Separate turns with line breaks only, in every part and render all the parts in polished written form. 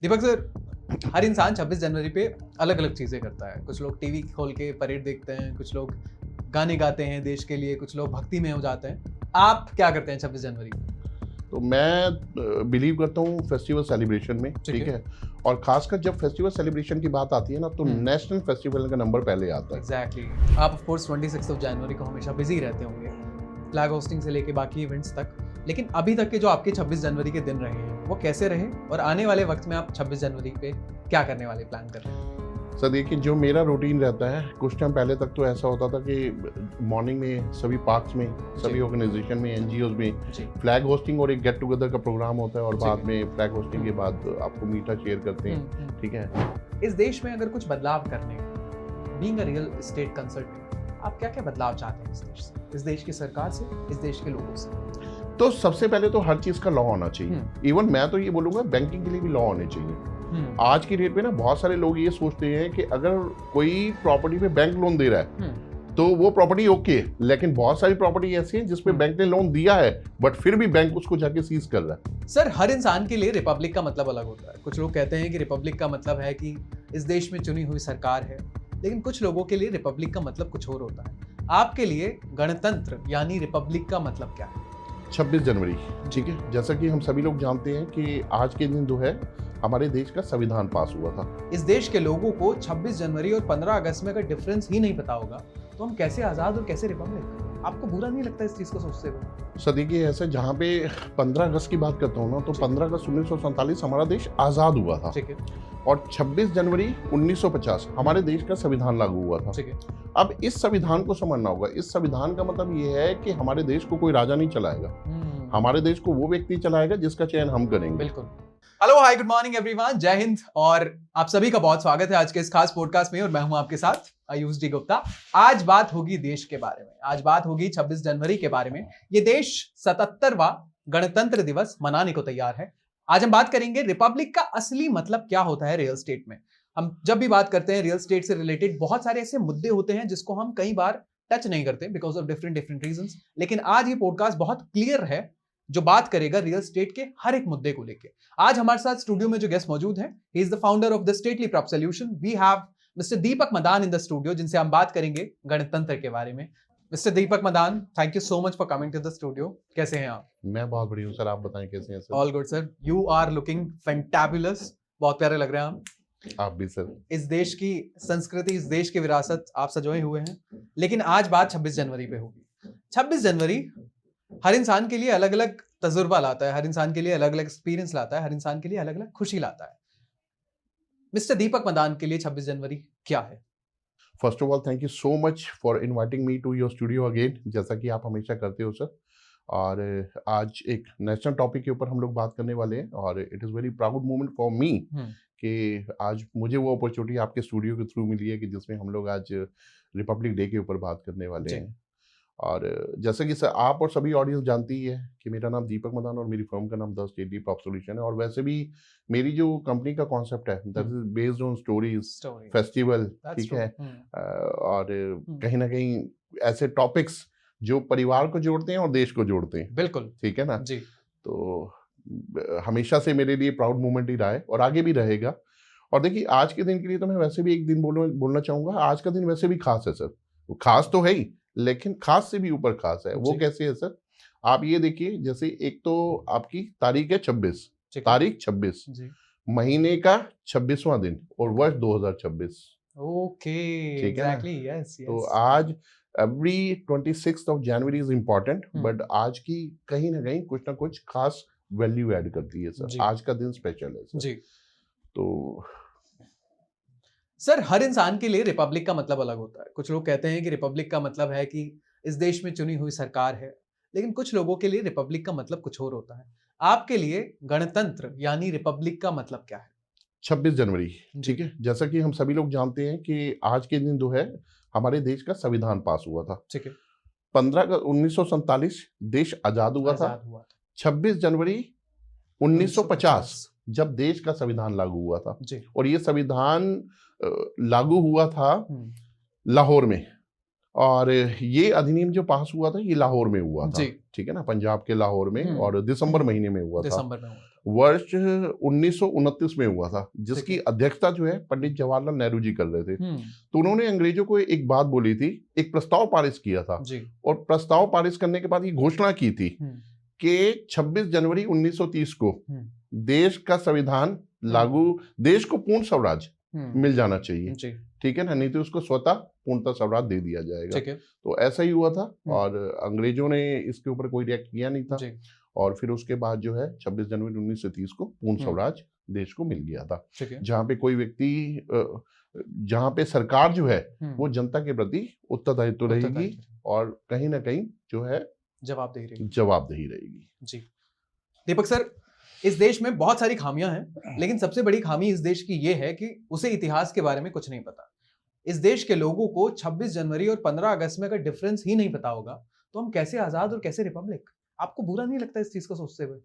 दीपक sir, हर इंसान 26 जनवरी पे अलग अलग चीज़ें करता है। कुछ लोग टीवी खोल के परेड देखते हैं, कुछ लोग गाने गाते हैं देश के लिए, कुछ लोग भक्ति में हो जाते हैं। आप क्या करते हैं 26 जनवरी को?
तो मैं बिलीव करता हूँ फेस्टिवल सेलिब्रेशन में, ठीक है। और खासकर जब फेस्टिवल सेलिब्रेशन की बात आती है ना, तो नेशनल फेस्टिवल का नंबर पहले आता है।
एग्जैक्टली। आप ऑफ कोर्स 26 जनवरी को हमेशा बिजी रहते होंगे, फ्लैग होस्टिंग से लेके बाकी इवेंट्स तक। लेकिन अभी तक के जो आपके 26 जनवरी के दिन रहे हैं वो कैसे रहे, और आने वाले वक्त में आप 26 जनवरी पे क्या करने वाले प्लान कर रहे हैं?
सर देखिए, जो मेरा रूटीन रहता है, कुछ टाइम पहले तक तो ऐसा होता था कि मॉर्निंग में सभी पार्क्स में, सभी ऑर्गेनाइजेशन में, एनजीओज में फ्लैग होस्टिंग और एक गेट टुगेदर का प्रोग्राम होता है, और बाद में फ्लैग होस्टिंग के बाद आपको मीठा शेयर करते हैं, ठीक है।
इस देश में अगर कुछ बदलाव करने, being a real estate consultant, आप क्या क्या बदलाव चाहते हैं इस देश से, इस देश की सरकार से, इस देश के लोगों से?
तो सबसे पहले तो हर चीज का लॉ होना चाहिए। इवन मैं तो ये बोलूंगा, बैंकिंग के लिए भी लॉ होने चाहिए। आज की डेट में ना बहुत सारे लोग ये सोचते हैं कि अगर कोई प्रॉपर्टी पे बैंक लोन दे रहा है तो वो प्रॉपर्टी ओके है, लेकिन बहुत सारी प्रॉपर्टी ऐसी है जिसपे बैंक ने लोन दिया है बट फिर भी बैंक उसको जाके सीज कर रहा है।
सर, हर इंसान के लिए रिपब्लिक का मतलब अलग होता है। कुछ लोग कहते हैं कि रिपब्लिक का मतलब है कि इस देश में चुनी हुई सरकार है, लेकिन कुछ लोगों के लिए रिपब्लिक का मतलब कुछ और होता है। आपके लिए गणतंत्र यानी रिपब्लिक का मतलब क्या है?
26 जनवरी, ठीक है। जैसा कि हम सभी लोग जानते हैं कि आज के दिन जो है हमारे देश का संविधान पास हुआ था।
इस देश के लोगों को 26 जनवरी और 15 अगस्त में अगर डिफरेंस ही नहीं पता होगा तो हम कैसे आजाद और कैसे रिपब्लिक? आपको बुरा नहीं लगता इस चीज को सोचते हुए?
सर देखिए, ऐसे जहाँ पे 15 अगस्त की बात करता हूँ ना, तो 15 अगस्त 1947 हमारा देश आजाद हुआ था,
ठीक है।
और 26 जनवरी 1950 हमारे देश का संविधान लागू हुआ था, ठीक है। अब इस संविधान को समझना होगा। इस संविधान का मतलब ये है कि हमारे देश को कोई राजा नहीं चलाएगा, हमारे देश को वो व्यक्ति चलाएगा जिसका चयन हम करेंगे।
बिल्कुल। हेलो, हाय, गुड मॉर्निंग एवरीवन, जय हिंद, और आप सभी का बहुत स्वागत है आज के इस खास पॉडकास्ट में। और मैं हूं आपके साथ आयुष डी गुप्ता। आज बात होगी देश के बारे में, आज बात होगी 26 जनवरी के बारे में। ये देश 77वां गणतंत्र दिवस मनाने को तैयार है। आज हम बात करेंगे रिपब्लिक का असली मतलब क्या होता है रियल स्टेट में। हम जब भी बात करते हैं रियल स्टेट से रिलेटेड, बहुत सारे ऐसे मुद्दे होते हैं जिसको हम कई बार टच नहीं करते बिकॉज ऑफ डिफरेंट रीजंस। लेकिन आज ये पॉडकास्ट बहुत क्लियर है, जो बात करेगा रियल स्टेट के हर एक मुद्दे को लेके। आज हमारे साथ स्टूडियो में जो गेस्ट मौजूद हैं, he is the founder of the stately prop solution. We have mister Deepak Madan in the studio, जिनसे हम बात करेंगे गणतंत्र के बारे में। Mister Deepak Madan, thank you so much for coming to the studio. कैसे हैं आप?
मैं बहुत बढ़िया हूँ सर, आप बताएं कैसे हैं sir?
All good sir, you are looking fantabulous, बहुत प्यारे लग रहे हैं
आप भी सर।
इस देश की संस्कृति, इस देश की विरासत आप सजोए हुए हैं। लेकिन आज बात 26 जनवरी पे होगी। 26 जनवरी हर इंसान के लिए अलग अलग तजुर्बा लाता है, हर इंसान के लिए अलग अलग एक्सपीरियंस लाता है, हर इंसान के लिए अलग अलग खुशी लाता है। मिस्टर दीपक मदान के लिए 26 जनवरी क्या है?
First of all, thank you so much for inviting me to your studio again, जैसा कि आप हमेशा करते हो सर। और आज एक नेशनल टॉपिक के ऊपर हम लोग बात करने वाले हैं, और it is very proud moment for me कि आज मुझे वो अपॉर्चुनिटी आपके स्टूडियो के थ्रू मिली है कि जिसमें हम लोग आज रिपब्लिक डे के ऊपर बात करने वाले हैं। और जैसे कि सर आप और सभी ऑडियंस जानती ही है कि मेरा नाम दीपक मदान और मेरी फर्म का नाम द स्टेटली प्रॉप सॉल्यूशन है। और वैसे भी मेरी जो कंपनी का कॉन्सेप्ट है that is based on stories, festival, ठीक है। और कहीं ना कहीं ऐसे टॉपिक्स जो परिवार को जोड़ते हैं और देश को जोड़ते हैं।
बिल्कुल,
ठीक है ना
जी।
तो हमेशा से मेरे लिए प्राउड मोमेंट ही रहा है और आगे भी रहेगा। और देखिए, आज के दिन के लिए तो मैं वैसे भी एक दिन बोलना चाहूँगा। आज का दिन वैसे भी खास है सर, खास तो है ही, लेकिन खास से भी ऊपर खास है। वो कैसे है सर? आप ये देखिए, जैसे एक तो आपकी तारीख है 26, तारीख 26, महीने का 26वां दिन और वर्ष 2026।
Okay, exactly, yes.
तो आज every 26th of January is important, but आज की कहीं ना कहीं कुछ ना कुछ खास वैल्यू ऐड करती है सर। आज का दिन स्पेशल है सर जी। तो
सर, हर इंसान के लिए रिपब्लिक का मतलब अलग होता है। कुछ लोग कहते हैं कि रिपब्लिक का मतलब है कि इस देश में चुनी हुई सरकार है, लेकिन कुछ लोगों के लिए रिपब्लिक का मतलब कुछ और होता है। आपके लिए गणतंत्र यानी रिपब्लिक का मतलब क्या है?
26 जनवरी, ठीक है। जैसा कि हम सभी लोग जानते हैं कि आज के दिन जो है हमारे देश का संविधान पास हुआ था, ठीक है। 1947 देश आजाद हुआ था। 26 जनवरी 1950 जब देश का संविधान लागू हुआ था, और ये संविधान लागू हुआ था लाहौर में। और ये अधिनियम जो पास हुआ था ये लाहौर में हुआ था,
जी।
ठीक है ना, पंजाब के लाहौर में, और दिसंबर महीने में हुआ था,
दिसंबर में हुआ था।
वर्ष 1929 में हुआ था, जिसकी अध्यक्षता जो है पंडित जवाहरलाल नेहरू जी कर रहे थे। तो उन्होंने अंग्रेजों को एक बात बोली थी, एक प्रस्ताव पारित किया था,
जी।
और प्रस्ताव पारित करने के बाद ये घोषणा की थी कि 26 जनवरी 1930 को देश का संविधान लागू, देश को पूर्ण स्वराज मिल जाना चाहिए, ठीक है ना, नहीं तो उसको स्वतः पूर्णतः स्वराज दे दिया जाएगा। तो ऐसा ही हुआ था, और अंग्रेजों ने इसके ऊपर कोई रिएक्ट किया नहीं था, और फिर उसके बाद जो है 26 जनवरी 1930 को पूर्ण स्वराज देश को मिल गया था, जहाँ पे कोई व्यक्ति, जहाँ पे सरकार जो है वो जनता के प्रति उत्तरदायित्व रहेगी, और कहीं ना कहीं जो है जवाबदेही रहेगी।
जी दीपक सर, इस देश में बहुत सारी खामियां हैं, लेकिन सबसे बड़ी खामी इस देश की ये है कि उसे इतिहास के बारे में कुछ नहीं पता। इस देश के लोगों को 26 जनवरी और 15 अगस्त में अगर डिफरेंस ही नहीं पता होगा तो हम कैसे आजाद और कैसे रिपब्लिक? आपको बुरा नहीं लगता इस चीज को सोचते हुए?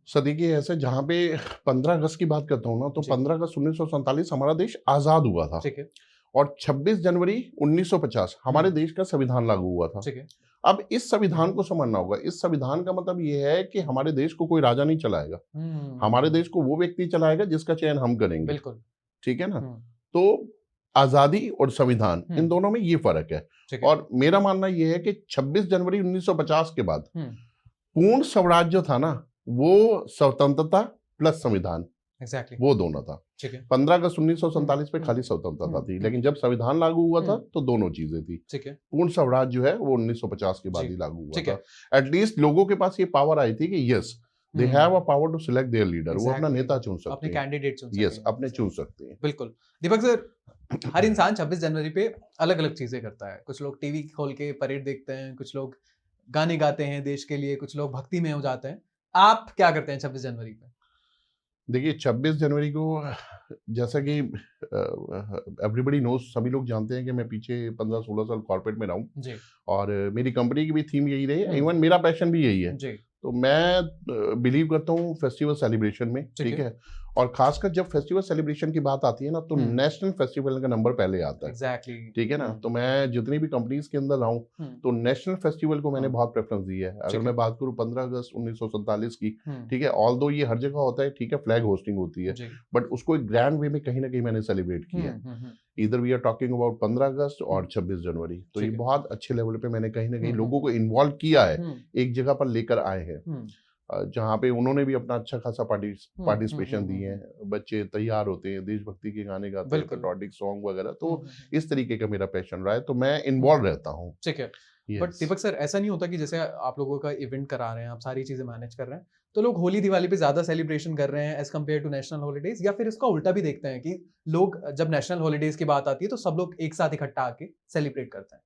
सर देखिए, ऐसे जहाँ पे 15 अगस्त की बात करता हूँ ना, तो 15 अगस्त 1947 हमारा देश आजाद हुआ था,
ठीक है,
और 26 जनवरी 1950 हमारे देश का संविधान लागू हुआ था, ठीक है। अब इस संविधान को समझना होगा, इस संविधान का मतलब ये है कि हमारे देश को कोई राजा नहीं चलाएगा, हमारे देश को वो व्यक्ति चलाएगा जिसका चयन हम करेंगे, बिल्कुल, ठीक है ना। तो आजादी और संविधान, इन दोनों में ये फर्क है, और मेरा मानना ये है कि 26 जनवरी 1950 के बाद पूर्ण स्वराज जो था ना, वो स्वतंत्रता प्लस संविधान, वो दोनों था। 15 अगस्त 1947 में खाली स्वतंत्रता थी, लेकिन जब संविधान लागू हुआ था तो दोनों चीजें थी। पूर्ण स्वराज जो है वो 1950 के बाद ही लागू हुआ था। एटलीस्ट लोगों के पास ये पावर आई थी कि yes, they have a power to select their leader, वो अपना नेता चुन सकते हैं, अपने कैंडिडेट चुन सकते हैं, यस, अपने चुन सकते हैं।
बिल्कुल दीपक सर, हर इंसान 26 जनवरी पे अलग अलग चीजें करता है। कुछ लोग टीवी खोल के परेड देखते हैं, कुछ लोग गाने गाते हैं देश के लिए, कुछ लोग भक्ति में हो जाते हैं। आप क्या करते हैं 26 जनवरी पे?
देखिए 26 जनवरी को, जैसा कि एवरीबडी नोज, सभी लोग जानते हैं कि मैं पीछे 15-16 साल कॉर्पोरेट में रहा हूँ, और मेरी कंपनी की भी थीम यही रही है, इवन मेरा पैशन भी यही है। तो मैं बिलीव करता हूँ फेस्टिवल सेलिब्रेशन में, ठीक है, और खासकर जब फेस्टिवल सेलिब्रेशन की बात आती है ना, तो नेशनल फेस्टिवल का नंबर पहले आता है, एग्जैक्टली, ठीक है ना। तो मैं जितनी भी कंपनीज के अंदर रहा हूँ, तो नेशनल फेस्टिवल को मैंने बहुत प्रेफरेंस दी है। अगर मैं बात करूँ 15 अगस्त 1947 की, ठीक है, ऑल्दो ये हर जगह होता है, ठीक है, फ्लैग होस्टिंग होती है, बट उसको एक ग्रैंड वे में कहीं ना कहीं मैंने सेलिब्रेट किया है। इधर वी आर टॉकिंग अबाउट 15 अगस्त और 26 जनवरी, तो ये बहुत अच्छे लेवल पे मैंने कहीं ना कहीं लोगों को इन्वॉल्व किया है, एक जगह पर लेकर आए हैं, जहाँ पे उन्होंने भी अपना अच्छा खासा पार्टिसिपेशन दिए हैं। बच्चे तैयार होते हैं, देशभक्ति के गाने गाते हैं, पेट्रियोटिक सॉन्ग वगैरह, तो इस तरीके का मेरा पैशन रहा है, तो मैं इन्वॉल्व रहता हूँ।
ठीक है, बट दीपक सर, ऐसा नहीं होता कि जैसे आप लोगों का इवेंट करा रहे हैं, आप सारी चीजें मैनेज कर रहे हैं, तो लोग होली दिवाली पे ज्यादा सेलिब्रेशन कर रहे हैं as compare to national holidays, या फिर इसका उल्टा भी देखते हैं कि लोग जब नेशनल हॉलीडेज की बात आती है तो सब लोग एक साथ इकट्ठा आके सेलिब्रेट करते हैं?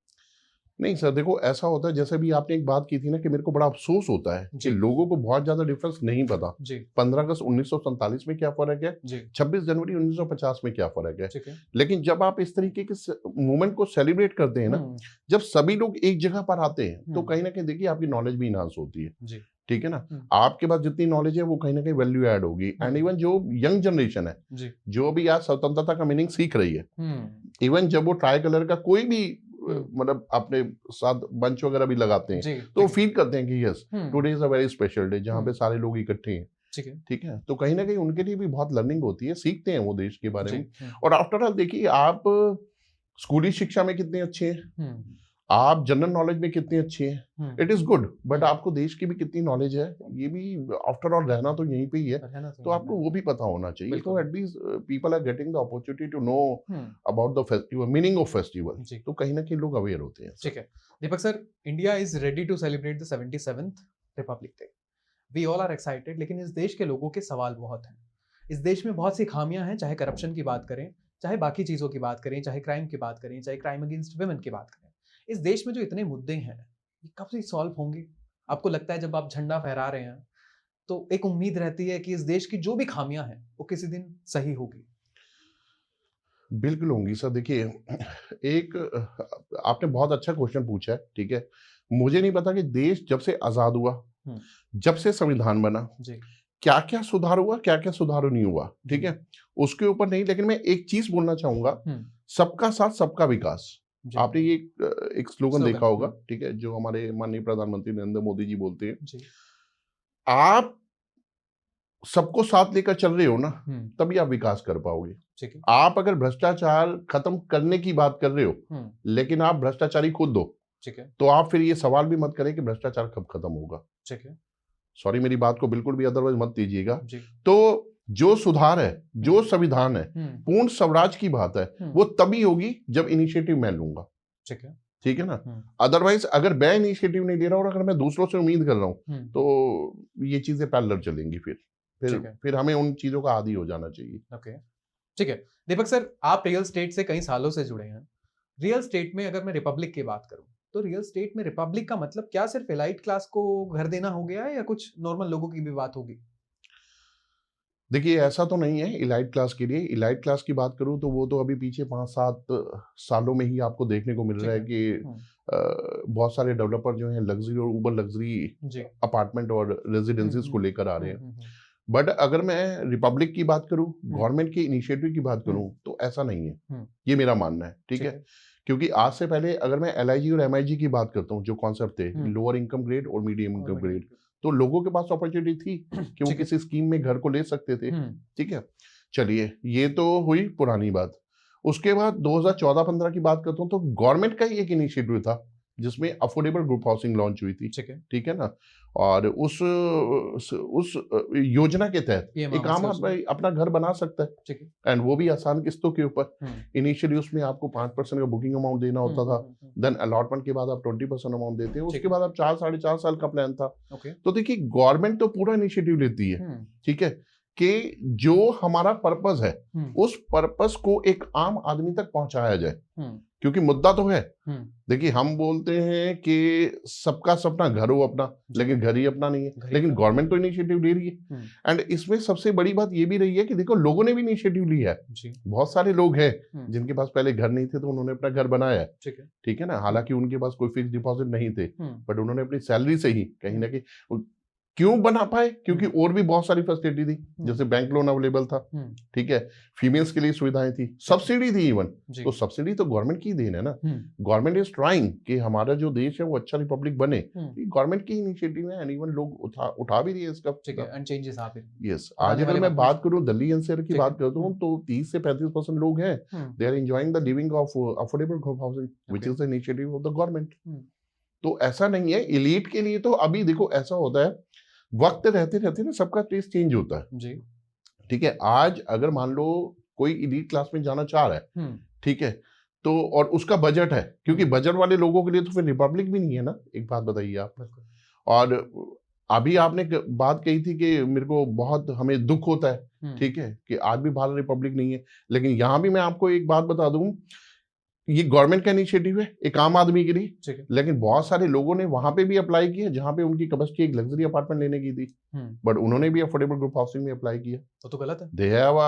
नहीं सर, देखो ऐसा होता है, जैसे भी आपने एक बात की थी ना कि मेरे को बड़ा अफसोस होता है कि लोगों को बहुत ज्यादा डिफरेंस नहीं पता। 15 अगस्त 1947 में क्या फर्क है, 26 जनवरी 1950 में क्या फर्क है, लेकिन जब आप इस तरीके के मूवमेंट को सेलिब्रेट करते हैं ना, जब सभी लोग एक जगह पर आते हैं, तो कहीं ना कहीं देखिए आपकी नॉलेज भी इनहांस होती है, ठीक है ना। आपके पास जितनी नॉलेज है वो कहीं ना कहीं वैल्यू ऐड होगी, एंड इवन जो यंग जनरेशन है, जो भी आज स्वतंत्रता का मीनिंग सीख रही है, इवन जब वो ट्राई कलर का कोई भी मतलब अपने साथ बंच वगैरह भी लगाते हैं, तो फील करते हैं कि yes, today is a very special day, जहाँ पे सारे लोग इकट्ठे हैं, ठीक है। तो कहीं ना कहीं उनके लिए भी बहुत लर्निंग होती है, सीखते हैं वो देश के बारे में। और आफ्टर ऑल देखिए, आप स्कूली शिक्षा में कितने अच्छे हैं, आप जनरल नॉलेज में कितने अच्छे हैं, इट इज गुड, बट आपको देश की भी कितनी नॉलेज है, ये भी आफ्टर ऑल रहना तो यहीं पे ही है, तो आपको वो भी पता होना चाहिए। तो at least people are getting the opportunity to know about the festival, meaning of festival, तो कहीं ना कहीं लोग अवेयर होते हैं।
ठीक है Deepak sir, India is ready to celebrate the 77th republic day, we all are excited, लेकिन इस देश के लोगों के सवाल बहुत हैं। इस देश में बहुत सी खामियां हैं, चाहे करप्शन की बात करें, चाहे बाकी चीजों की बात करें, चाहे क्राइम की बात करें, चाहे क्राइम अगेंस्ट वुमेन की बात करें। इस देश में जो इतने मुद्दे हैं, ये कब से सॉल्व होंगे? आपको लगता है जब आप झंडा फहरा रहे हैं तो एक उम्मीद रहती है कि इस देश की जो भी खामियां हैं वो किसी दिन सही होगी?
बिल्कुल होंगी सर। देखिए, एक आपने बहुत अच्छा क्वेश्चन पूछा है, ठीक है। मुझे नहीं पता कि देश जब से आजाद हुआ, जब से संविधान बना, क्या क्या सुधार हुआ, क्या क्या सुधार नहीं हुआ, ठीक है, उसके ऊपर नहीं, लेकिन मैं एक चीज बोलना चाहूंगा, सबका साथ सबका विकास,
जी,
आपने ये एक स्लोगन देखा होगा,
हम्म,
ठीक है, जो हमारे माननीय प्रधानमंत्री नरेंद्र मोदी जी बोलते हैं,
जी,
आप सबको साथ लेकर चल रहे हो ना,
हम्म,
तभी आप विकास कर पाओगे।
ठीक है,
आप अगर भ्रष्टाचार खत्म करने की बात कर रहे हो,
हम्म,
लेकिन आप भ्रष्टाचारी खुद हो,
ठीक है,
तो आप फिर ये सवाल भी मत करें कि भ्रष्टाचार कब खत्म होगा।
ठीक है,
सॉरी, मेरी बात को बिल्कुल भी अदरवाइज मत दीजिएगा।
जी,
तो जो सुधार है, जो संविधान है,
हम्म,
पूर्ण स्वराज की बात है, वो तभी होगी जब इनिशिएटिव मैं लूंगा।
ठीक है,
ठीक है ना?
हम्म,
अदरवाइज अगर मैं इनिशिएटिव नहीं ले रहा और अगर मैं दूसरों से उम्मीद कर रहा हूं,
हम्म,
तो ये चीजें पैरेलल चलेंगी।
ठीक है,
फिर हमें उन चीजों का आदी हो जाना चाहिए।
ओके, ठीक है। दीपक सर, आप रियल स्टेट से कई सालों से जुड़े हैं। रियल स्टेट में अगर मैं रिपब्लिक की बात करूं, तो रियल स्टेट में रिपब्लिक का मतलब क्या सिर्फ एलाइट क्लास को घर देना हो गया है, या कुछ नॉर्मल लोगों की भी बात होगी?
देखिए, ऐसा तो नहीं है इलाइट क्लास के लिए। इलाइट क्लास की बात करूं तो वो तो अभी पीछे 5-7 सालों में ही आपको देखने को मिल
ठीक
रहा है
है,
कि बहुत सारे डेवलपर जो हैं लग्जरी और ऊबर लग्जरी
जी,
अपार्टमेंट और रेजिडेंसीज को लेकर आ रहे हैं।
हम्म,
बट अगर मैं रिपब्लिक की बात करूं,
हम्म,
गवर्नमेंट के इनिशिएटिव की बात करूं, तो ऐसा नहीं है।
हम्म,
ये मेरा मानना है, ठीक
ठीक
है।
है,
क्योंकि आज से पहले अगर मैं एलआईजी और एमआईजी की बात करता हूं, जो कॉन्सेप्ट थे लोअर इनकम ग्रेड और मीडियम
और
इनकम
मीडियम,
ग्रेड, तो लोगों के पास अपॉर्चुनिटी थी कि वो
ठीक है,
किसी स्कीम में घर को ले सकते थे।
हम्म,
ठीक है, चलिए, ये तो हुई पुरानी बात। उसके बाद 2014-15 की बात करता हूँ, तो गवर्नमेंट का ही एक इनिशिएटिव था जिसमें अफोर्डेबल ग्रुप हाउसिंग लॉन्च हुई थी।
ठीक है,
ठीक है ना? और उस योजना के तहत
पीएम
एक
आवास
आम
योजना,
आदमी अपना घर बना सकता है,
ठीक है,
एंड वो भी आसान किस्तों के ऊपर।
हम्म,
इनिशियली उसमें आपको 5% का बुकिंग अमाउंट देना होता था, देन अलॉटमेंट के बाद आप 20% अमाउंट देते हैं,
ठीक
उसके
है,
बाद आप 4-4.5 साल का प्लान था।
ओके,
तो देखिए, गवर्नमेंट तो पूरा इनिशिएटिव लेती है,
हम्म,
ठीक है, कि जो हमारा पर्पस है,
हम्म,
उस पर्पस को एक आम आदमी तक पहुंचाया जाए,
हम्म,
क्योंकि मुद्दा तो है।
हम्म,
देखिए, हम बोलते हैं कि सबका सपना घर हो अपना,
जी,
लेकिन घर ही अपना नहीं है।
घर ही
लेकिन
अपना,
गवर्नमेंट तो इनिशिएटिव ले रही है,
हम्म,
एंड इसमें सबसे बड़ी बात ये भी रही है कि देखो, लोगों ने भी इनिशिएटिव लिया है।
जी,
बहुत सारे लोग हैं
हम्म,
जिनके पास पहले घर नहीं थे, तो उन्होंने अपना घर बनाया है।
ठीक है,
ठीक है ना? हालांकि उनके पास कोई फिक्स डिपॉजिट नहीं थे,
हम्म,
बट उन्होंने अपनी सैलरी से ही कहीं ना
हम्म,
कहीं। क्यों बना पाए? क्योंकि और भी बहुत सारी फैसिलिटी थी, जैसे बैंक लोन अवेलेबल था,
हम्म,
ठीक है, फीमेल्स के लिए सुविधाएं थी, सब्सिडी थी इवन।
जी,
तो सब्सिडी तो गवर्नमेंट की देन है ना।
हम्म,
गवर्नमेंट इज ट्राइंग कि हमारा जो देश है वो अच्छा रिपब्लिक बने।
हम्म,
गवर्नमेंट की इनिशिएटिव है, एंड इवन लोग उठा भी रही है इसका।
ठीक है, एंड चेंजेस आ भी रहे हैं।
यस,
और
आज
आने
अगर
वाले
मैं
वक्त में,
बात करूं दिल्ली एनसीआर की
ठीक है,
बात करता हूं, तो 30 से 35% लोग हैं, they are enjoying the living of affordable group housing, which is the initiative of the government. तो ऐसा नहीं है इलीट के लिए। तो अभी देखो, ऐसा होता है, वक्त रहते रहते ना सबका टेस्ट चेंज होता है।
जी,
ठीक है, आज अगर मान लो कोई इलीट क्लास में जाना चाह रहा है, ठीक है, तो और उसका बजट है, क्योंकि बजट वाले लोगों के लिए तो फिर रिपब्लिक भी नहीं है ना। एक बात बताइए आप।
बिल्कुल,
और अभी आपने बात कही थी कि मेरे को बहुत हमें दुख होता है, ठीक है, कि आज भी भारत रिपब्लिक नहीं है। लेकिन यहां भी मैं आपको एक बात बता दूं, ये गवर्नमेंट का इनिशिएटिव है एक आम आदमी के लिए,
ठीक है,
लेकिन बहुत सारे लोगों ने वहां पे भी अप्लाई किया जहां पे उनकी कैपेसिटी एक लग्जरी अपार्टमेंट लेने की थी, बट उन्होंने भी अफोर्डेबल ग्रुप हाउसिंग में अप्लाई किया।
तो गलत है।
दे हैव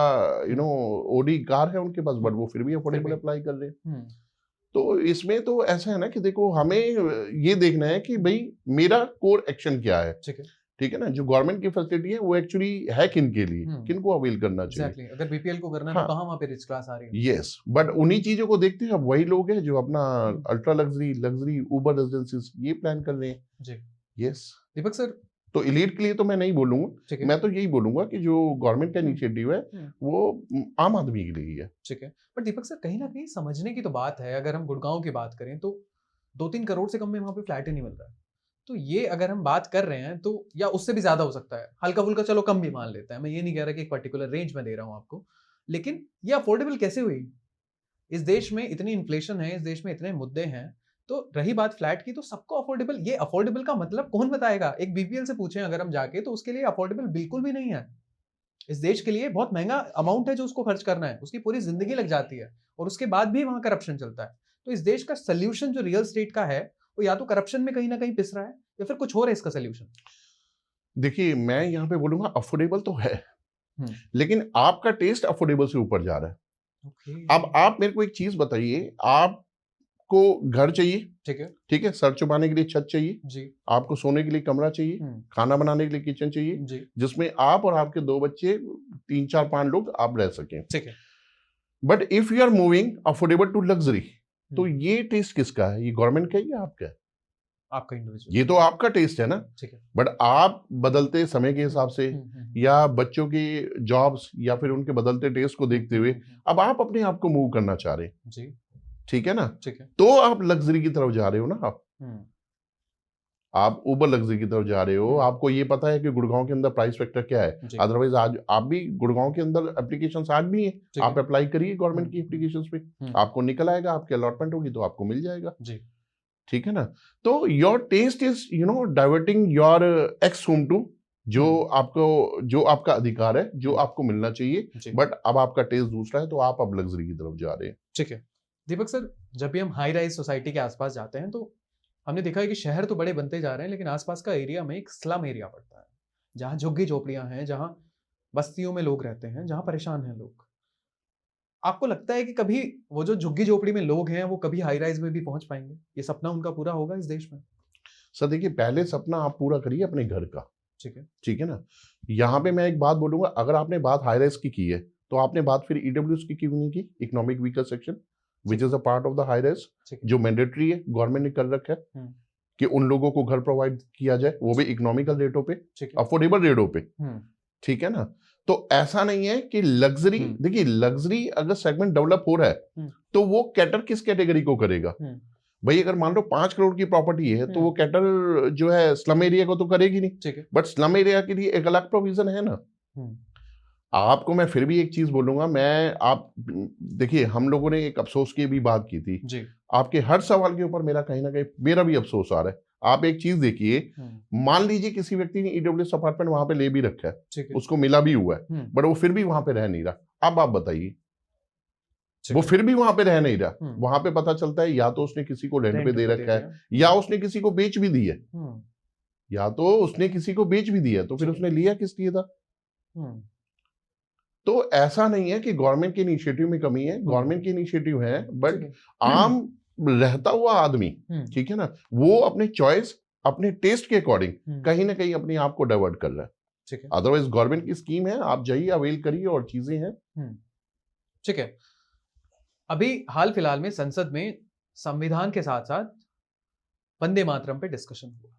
ओडी कार है उनके पास, बट वो फिर भी
फिर
अफोर्डेबल
भी,
अप्लाई कर रहे हैं। तो इसमें तो ऐसा है ना कि देखो, हमें ये देखना है कि भाई मेरा कोर एक्शन क्या है।
ठीक है,
ठीक है ना? जो गवर्नमेंट की फैसिलिटी है वो एक्चुअली है किन के लिए, किन को अवेल करना चाहिए।
एग्जैक्टली, अगर बीपीएल को करना है तो
हाँ,
कहाँ वहाँ पे रिच क्लास आ रही है।
यस, बट उन्हीं चीजों को देखते हैं अब वही लोग हैं जो अपना अल्ट्रा लग्जरी लग्जरी ऊबर रेजिडेंसीज ये प्लान कर रहे हैं।
जी,
यस,
दीपक सर,
तो इलीट के लिए तो मैं नहीं बोलूंगा,
ठीक है,
मैं तो यही बोलूंगा कि जो गवर्नमेंट का इनिशिएटिव है वो आम आदमी के लिए ही है।
ठीक है, पर दीपक सर, कहीं ना कहीं समझने की तो बात है। अगर हम गुड़गांव की बात करें तो 2-3 करोड़ से कम में वहां पे फ्लैट ही नहीं मिल रहा है। तो ये अगर हम बात कर रहे हैं तो, या उससे भी ज्यादा हो सकता है, हल्का फुल्का चलो कम भी मान लेते हैं, मैं ये नहीं कह रहा कि एक पर्टिकुलर रेंज में दे रहा हूं आपको, लेकिन ये अफोर्डेबल कैसे हुई? इस देश में इतनी इन्फ्लेशन है, इस देश में इतने मुद्दे हैं, तो रही बात फ्लैट की, तो सबको अफोर्डेबल, ये अफोर्डेबल का मतलब कौन बताएगा? एक बीपीएल से पूछें अगर हम जाके, तो उसके लिए अफोर्डेबल बिल्कुल भी नहीं है। इस देश के लिए बहुत महंगा अमाउंट है जो उसको खर्च करना है, उसकी पूरी जिंदगी लग जाती है, और उसके बाद भी वहां करप्शन चलता है। तो इस देश का सोल्यूशन जो रियल स्टेट का है, वो या तो करप्शन में कहीं ना कहीं पिस रहा है, या फिर कुछ और है इसका सोल्यूशन।
देखिए, मैं यहाँ पे बोलूंगा अफोर्डेबल तो है, लेकिन आपका टेस्ट अफोर्डेबल से ऊपर जा रहा है। अब आप मेरे को एक चीज बताइए, आपको घर चाहिए,
ठीक है,
ठीक है, सर छुपाने के लिए छत चाहिए
जी,
आपको, सोने के लिए कमरा चाहिए, खाना बनाने के लिए किचन चाहिए,
जी,
जिसमें आप और आपके 2 बच्चे, 3-4-5 लोग आप रह सकें।
ठीक है,
but if you are moving affordable to luxury, तो ये टेस्ट किसका है? ये गवर्नमेंट का है या आपका है?
आपका इंडिविजुअल।
ये तो आपका टेस्ट है ना।
ठीक है।
बट आप बदलते समय के हिसाब से या बच्चों की जॉब्स या फिर उनके बदलते टेस्ट को देखते हुए अब आप अपने आप को मूव करना चाह रहे हैं।
जी।
ठीक है ना।
ठीक है।
तो आप लग्जरी की तरफ जा रहे हो ना। आप ऊबर लग्जरी की तरफ जा रहे हो। आपको ये पता है कि गुड़गांव के अंदर प्राइस फैक्टर क्या है।
जी।
अदरवाइज आज आप भी गुड़गांव के अंदर एप्लीकेशन आज भी है,
ठीक
आप
है।
अप्लाई करिए गवर्नमेंट की एप्लीकेशन पे, आपको निकल आएगा, आपकी अलॉटमेंट होगी तो आपको मिल जाएगा।
जी।
ठीक है ना। तो your taste is diverting your ex home to जो आपका अधिकार है, जो आपको मिलना चाहिए।
जी।
बट अब आपका टेस्ट दूसरा है, तो आप अब लग्जरी की तरफ जा रहे हैं।
ठीक है। दीपक सर, जब भी हम हाई राइज सोसाइटी के आसपास जाते हैं तो हमने देखा है कि शहर तो बड़े बनते जा रहे हैं, लेकिन आसपास का एरिया में एक स्लम एरिया पड़ता है, जहाँ झुग्गी झोपड़ियां हैं, जहाँ बस्तियों में लोग रहते हैं, जहाँ परेशान हैं लोग। आपको लगता है कि कभी वो जो झुग्गी झोपड़ी में लोग हैं वो कभी हाई राइज में भी पहुंच पाएंगे? ये सपना उनका पूरा होगा इस देश में?
सर देखिए, पहले सपना आप पूरा करिए अपने घर का।
ठीक है।
ठीक है ना। यहाँ पे मैं एक बात बोलूंगा, अगर आपने बात हाई राइज की है तो आपने बात फिर ईडब्ल्यूएस की क्यों नहीं की? Economic weaker section which is a part of the high rise, जो मैंडेटरी है, गवर्नमेंट ने कर रखा है कि उन लोगों को घर प्रोवाइड किया जाए, वो भी इकोनॉमिकल रेटों पे, अफोर्डेबल रेटों पे। ठीक है ना। तो ऐसा नहीं है कि लग्जरी, देखिए लग्जरी अगर सेगमेंट डेवलप हो रहा है तो वो कैटर किस कैटेगरी को करेगा? भाई अगर मान लो 5 करोड़ की प्रॉपर्टी है तो वो कैटर जो है स्लम एरिया को तो करेगी नहीं, बट स्लम एरिया के लिए एक अलग प्रोविजन है ना। आपको मैं फिर भी एक चीज बोलूंगा, आप देखिए, हम लोगों ने एक अफसोस की भी बात की थी
जी।
आपके हर सवाल के ऊपर मेरा कहीं ना कहीं मेरा भी अफसोस आ रहा है। आप एक चीज देखिए, मान लीजिए किसी व्यक्ति ने ईडब्ल्यूएस अपार्टमेंट वहां पे ले भी रखा है, उसको मिला भी हुआ है, बट वो फिर भी वहां पे रह नहीं रहा। अब आप बताइए, वो फिर भी वहां पे रह नहीं रहा। वहां पे पता चलता है या तो उसने किसी को रेंट पे दे रखा है, या उसने किसी को बेच भी दी है, या तो उसने किसी को बेच भी दिया, तो फिर उसने लिया किस लिए था? तो ऐसा नहीं है कि गवर्नमेंट के इनिशिएटिव में कमी है, गवर्नमेंट के इनिशिएटिव है, बट आम रहता हुआ आदमी, ठीक है ना, वो अपने चॉइस, अपने टेस्ट के अकॉर्डिंग कहीं ना कहीं अपने आप को डाइवर्ट कर रहा है। अदरवाइज गवर्नमेंट की स्कीम है, आप जाइए, अवेल करिए, और चीजें हैं।
ठीक है। अभी हाल फिलहाल में संसद में संविधान के साथ साथ वंदे मातरम पे डिस्कशन हुआ।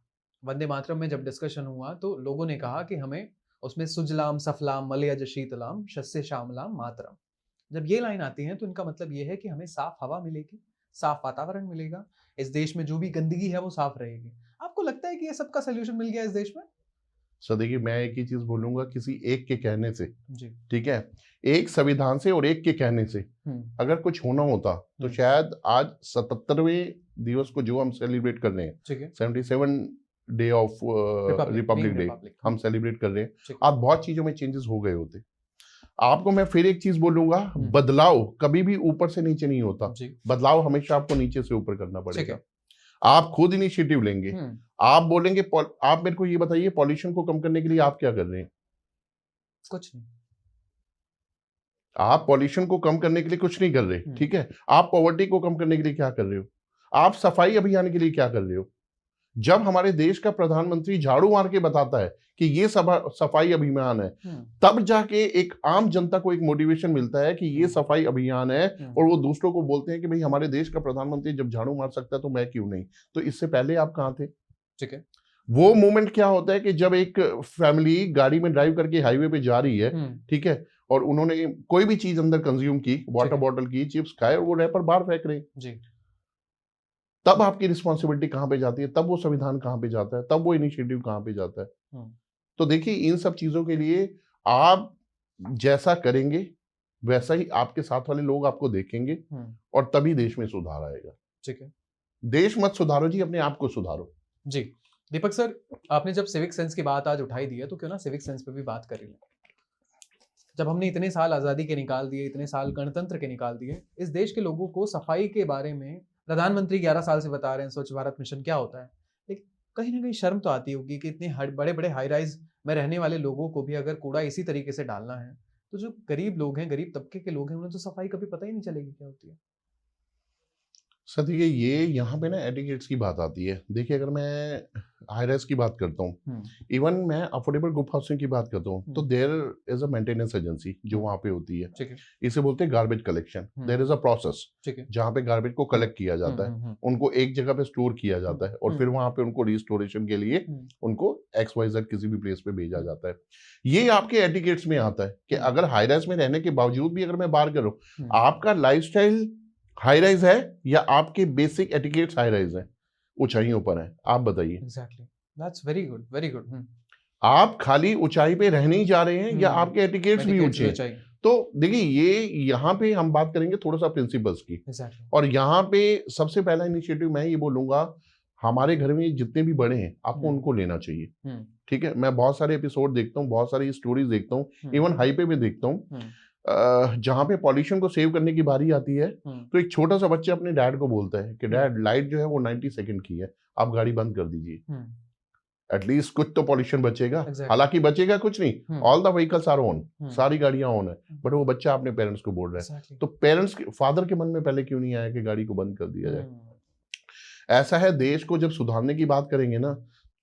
वंदे मातरम में जब डिस्कशन हुआ तो लोगों ने कहा कि हमें उसमें सुजलाम सफलाम मलयज शीतलाम शस्य श्यामलाम मातरम, जब ये लाइन आती है तो इनका मतलब ये है कि हमें साफ हवा मिलेगी, साफ वातावरण मिलेगा, इस देश में जो भी गंदगी है वो साफ रहेगी। आपको लगता है कि ये सबका सोल्यूशन मिल गया इस देश में?
सर देखिए, मैं एक ही चीज बोलूंगा, किसी एक के कहने से, ठीक है, एक संविधान से और एक के कहने से अगर कुछ होना होता तो शायद आज 77वें दिवस को जो हम सेलिब्रेट कर रहे हैं, 77 डे ऑफ रिपब्लिक डे हम सेलिब्रेट कर रहे हैं, आज बहुत चीजों में चेंजेस हो गए होते। आपको मैं फिर एक चीज बोलूंगा, बदलाव कभी भी ऊपर से नीचे नहीं होता, बदलाव हमेशा आपको नीचे से ऊपर करना पड़ेगा। आप खुद इनिशिएटिव लेंगे, आप बोलेंगे, आप मेरे को ये बताइए, पॉल्यूशन को कम करने के लिए आप क्या कर रहे हैं?
कुछ नहीं।
आप पॉल्यूशन को कम करने के लिए कुछ नहीं कर रहे, ठीक है। आप पॉवर्टी को कम करने के लिए क्या कर रहे हो? आप सफाई अभियान के लिए क्या कर रहे हो? जब हमारे देश का प्रधानमंत्री झाड़ू मार के बताता है कि ये सफाई अभियान है, तब जाके एक आम जनता को एक मोटिवेशन मिलता है कि ये सफाई अभियान है, और वो दूसरों को बोलते हैं कि भाई हमारे देश का प्रधानमंत्री जब झाड़ू मार सकता है तो मैं क्यों नहीं। तो इससे पहले आप कहाँ थे?
ठीक है।
वो मोमेंट क्या होता है कि जब एक फैमिली गाड़ी में ड्राइव करके हाईवे पे जा रही है, ठीक है, और उन्होंने कोई भी चीज अंदर कंज्यूम की, वाटर बॉटल की, चिप्स खाए, और वो रैपर बाहर फेंक रहे हैं, तब आपकी रिस्पॉन्सिबिलिटी कहां पे जाती है? तब वो संविधान कहां पे जाता है? तब वो इनिशिएटिव कहां पे जाता है? तो देखिए, इन सब चीजों के लिए आप जैसा करेंगे वैसा ही आपके साथ वाले लोग आपको देखेंगे, और तभी देश में सुधार आएगा।
ठीक है।
देश मत सुधारो जी, अपने आप को सुधारो।
जी दीपक सर, आपने जब सिविक सेंस की बात आज उठाई दी है तो क्यों ना सिविक सेंस पे भी बात करें। जब हमने इतने साल आज़ादी के निकाल दिए, इतने साल गणतंत्र के निकाल दिए, इस देश के लोगों को सफाई के बारे में प्रधानमंत्री 11 साल से बता रहे हैं स्वच्छ भारत मिशन क्या होता है, लेकिन कहीं ना कहीं शर्म तो आती होगी कि इतने बड़े बड़े हाई राइज में रहने वाले लोगों को भी अगर कूड़ा इसी तरीके से डालना है, तो जो गरीब लोग हैं, गरीब तबके के लोग हैं, उन्हें तो सफाई कभी पता ही नहीं चलेगी क्या होती है।
सर देखिए, ये यहाँ पे ना एटिकेट्स की बात आती है। देखिए, अगर मैं हाई राइज की बात करता हूँ, इवन मैं अफोर्डेबल ग्रुप हाउसिंग की बात करता हूँ, तो there is a maintenance agency जो वहाँ पे होती है।
ठीक है।
इसे बोलते हैं garbage collection. There is a process
ठीक है।
जहाँ पे गार्बेज को कलेक्ट किया जाता है, उनको एक जगह पे स्टोर किया जाता है और फिर वहाँ पे उनको रिस्टोरेशन के लिए उनको XYZ किसी भी प्लेस पे भेजा जाता है। ये आपके एटिकेट्स में आता है कि अगर हाई राइज में रहने के बावजूद भी अगर मैं बात करूँ, आपका लाइफस्टाइल हाई राइज है या आपके बेसिक एटिकेट्स हाई राइज है, ऊंचाइयों पर है, आप बताइए।
Exactly, that's very good, very good.
आप खाली ऊंचाई पे रहने ही जा रहे हैं या आपके एटिकेट्स भी ऊंचे हैं?
चाहिए।
तो देखिए, ये यहाँ पे हम बात करेंगे थोड़ा सा प्रिंसिपल्स की।
एग्जैक्टली।
और यहाँ पे सबसे पहला इनिशिएटिव मैं ये बोलूंगा, हमारे घर में जितने भी बड़े हैं आपको उनको लेना चाहिए। ठीक है, मैं बहुत सारे एपिसोड देखता हूँ, बहुत सारी स्टोरीज देखता हूँ, इवन हाई पे भी देखता हूँ, जहाँ पे पॉल्यूशन को सेव करने की बारी आती है तो एक छोटा सा बच्चा अपने डैड को बोलता है कि डैड, लाइट जो है वो 90 सेकंड की है, आप गाड़ी बंद कर दीजिए, एटलीस्ट कुछ तो पॉल्यूशन बचेगा। हालांकि बचेगा कुछ नहीं, all the vehicles are on, सारी गाड़ियां ऑन है, बट वो बच्चा अपने पेरेंट्स को बोल रहा है। तो पेरेंट्स फादर के मन में पहले क्यों नहीं आया कि गाड़ी को बंद कर दिया जाए? ऐसा है, देश को जब सुधारने की बात करेंगे ना,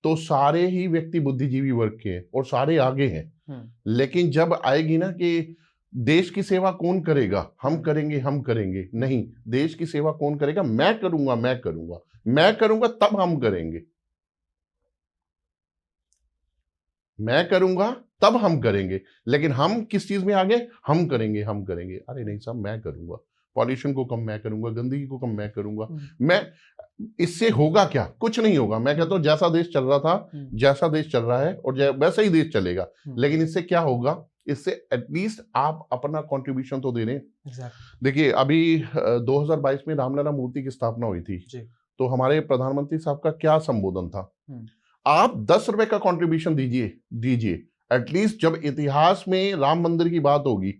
तो सारे ही व्यक्ति बुद्धिजीवी वर्ग के हैं और सारे आगे हैं, लेकिन जब आएगी ना कि देश की सेवा कौन करेगा, हम करेंगे, नहीं, देश की सेवा कौन करेगा, मैं करूंगा तब हम करेंगे, मैं करूंगा तब हम करेंगे। लेकिन हम किस चीज में आगे, हम करेंगे। अरे नहीं साहब, मैं करूंगा, पॉल्यूशन को कम मैं करूंगा, गंदगी को कम मैं करूंगा। मैं, इससे होगा क्या? कुछ नहीं होगा। मैं कहता हूं जैसा देश चल रहा था, जैसा देश चल रहा है और वैसा ही देश चलेगा। लेकिन इससे क्या होगा? इससे एटलीस्ट आप अपना कंट्रीब्यूशन तो दे रहे हैं। देखिए, अभी 2022 में रामलला मूर्ति की स्थापना हुई थी, तो हमारे प्रधानमंत्री साहब का क्या संबोधन था? आप 10 रुपए का कंट्रीब्यूशन दीजिए एटलीस्ट। जब इतिहास में राम मंदिर की बात होगी,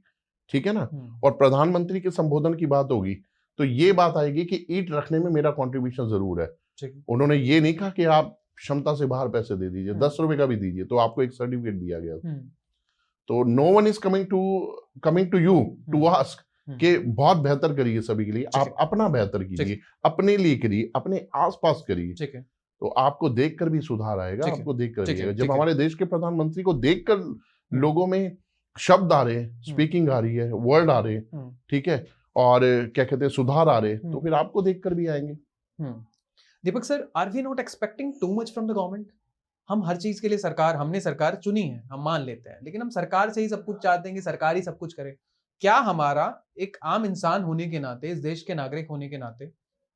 ठीक है ना, और प्रधानमंत्री के संबोधन की बात होगी, तो ये बात आएगी कि ईंट रखने में मेरा कंट्रीब्यूशन जरूर है। उन्होंने ये नहीं कहा कि आप क्षमता से बाहर पैसे दे दीजिए, 10 रुपए का भी दीजिए, तो आपको एक सर्टिफिकेट दिया गया। तो no one is coming to you to ask कि बहुत बेहतर करिए सभी के लिए, आप अपना बेहतर कीजिए, अपने लिए करिए, अपने आसपास करिए, तो आपको देखकर भी सुधार आएगा, आपको देखकर आएगा। जब हमारे देश के प्रधानमंत्री को देखकर लोगों में शब्द आ रहे हैं, स्पीकिंग आ रही है, वर्ड आ रहे हैं, ठीक है, और क्या कहते हैं, सुधार आ रहे हैं, तो फिर आपको देखकर भी आएंगे।
Deepak sir, are we not expecting too much from the government? हम हर चीज के लिए हमने सरकार चुनी है, हम मान लेते हैं, लेकिन हम सरकार से ही सब कुछ चाहते हैं कि सरकार ही सब कुछ करे। क्या हमारा एक आम इंसान होने के नाते, इस देश के नागरिक होने के नाते,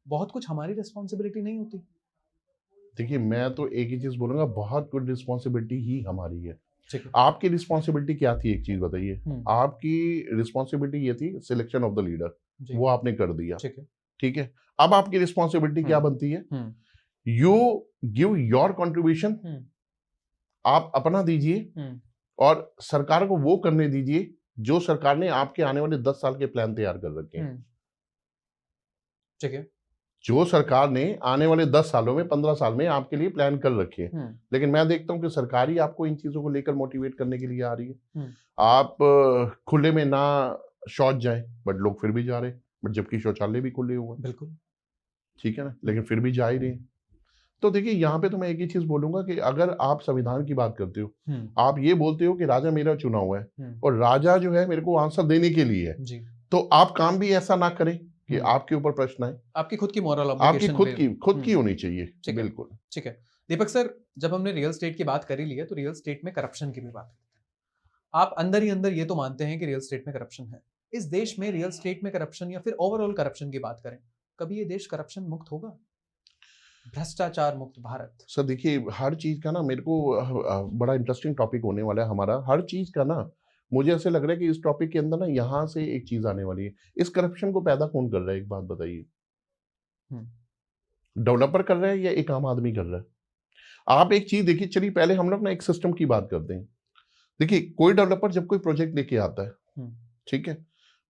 बहुत कुछ हमारी रिस्पॉन्सिबिलिटी नहीं होती?
देखिए, मैं तो एक ही चीज बोलूंगा, बहुत गुड रिस्पॉन्सिबिलिटी ही हमारी है। आपकी रिस्पॉन्सिबिलिटी क्या थी? एक चीज बताइए। आपकी रिस्पॉन्सिबिलिटी ये थी, सिलेक्शन ऑफ द लीडर, वो आपने कर दिया, ठीक है। अब आपकी रिस्पॉन्सिबिलिटी क्या बनती है? यू गिव योर कंट्रीब्यूशन, आप अपना दीजिए और सरकार को वो करने दीजिए जो सरकार ने आपके आने वाले 10 साल के प्लान तैयार कर रखे हैं,
ठीक है।
जो सरकार ने आने वाले 10 सालों में, 15 साल में आपके लिए प्लान कर रखे हैं। लेकिन मैं देखता हूं कि सरकार ही आपको इन चीजों को लेकर मोटिवेट करने के लिए आ रही है। आप खुले में ना शौच जाएं, बट लोग फिर भी जा रहे हैं, बट जबकि शौचालय भी खुले हुए हैं।
बिल्कुल,
ठीक है ना, लेकिन फिर भी जा ही रहे हैं। तो देखिए, यहाँ पे तो मैं एक ही चीज बोलूंगा कि अगर आप संविधान की बात करते हो, आप ये बोलते हो कि राजा मेरा चुना हुआ है और राजा जो है मेरे को आंसर देने के लिए है, तो आप काम भी ऐसा ना करें कि आपके ऊपर प्रश्न आए।
आपकी खुद की मॉरल ऑब्लिगेशन,
आपकी खुद की होनी चाहिए। बिल्कुल,
ठीक है। दीपक सर, जब हमने रियल स्टेट की बात कर ही ली है, तो रियल स्टेट में करप्शन की भी बात करते हैं। आप अंदर ही अंदर ये तो मानते हैं कि रियल स्टेट में करप्शन है। इस देश में रियल स्टेट में करप्शन या फिर ओवरऑल करप्शन की बात करें, कभी ये देश करप्शन मुक्त होगा, भ्रष्टाचार मुक्त भारत?
सर देखिए, हर चीज का ना, मेरे को बड़ा इंटरेस्टिंग टॉपिक होने वाला है हमारा। हर चीज का ना, मुझे ऐसे लग रहा है कि इस टॉपिक के अंदर ना, यहाँ से एक चीज आने वाली है। इस करप्शन को पैदा कौन कर रहा है? एक बात बताइए, डेवलपर कर रहा है या एक आम आदमी कर रहा है? आप एक चीज देखिए, चलिए पहले हम लोग ना एक सिस्टम की बात करते हैं। देखिए, कोई डेवलपर जब कोई प्रोजेक्ट लेके आता है, ठीक है,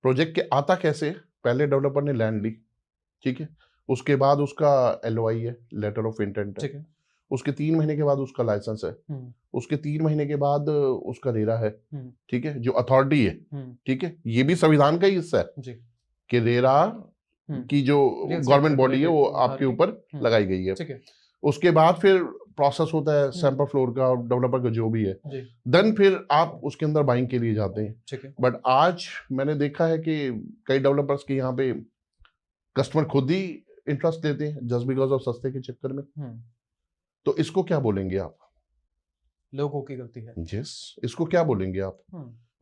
प्रोजेक्ट के आता कैसे? पहले डेवलपर ने लैंड ली, ठीक है, उसके बाद उसका LOI है, लेटर ऑफ इंटेंट है, उसके 3 महीने के बाद उसका लाइसेंस है, उसके 3 महीने के बाद उसका रेरा है, ठीक है, जो अथॉरिटी है, ठीक है, ये भी संविधान का ही हिस्सा है कि रेरा की जो
Real estate
गवर्नमेंट
से
बॉडी है वो
related
आपके
authority,
ऊपर लगाई गई है।
ठीक है
उसके बाद फिर प्रोसेस होता है सैंपल फ्लोर का, डेवलपर का जो भी है,
जी,
देन फिर आप उसके अंदर बाइंग के लिए जाते हैं।
ठीक है
बट आज मैंने देखा है कि कई डेवलपर्स के यहाँ पे कस्टमर खुद ही इंटरेस्ट लेते हैं जस्ट बिकॉज ऑफ सस्ते के चक्कर में। तो इसको क्या बोलेंगे आप?
लोगों की गलती है।
यस, इसको क्या बोलेंगे आप?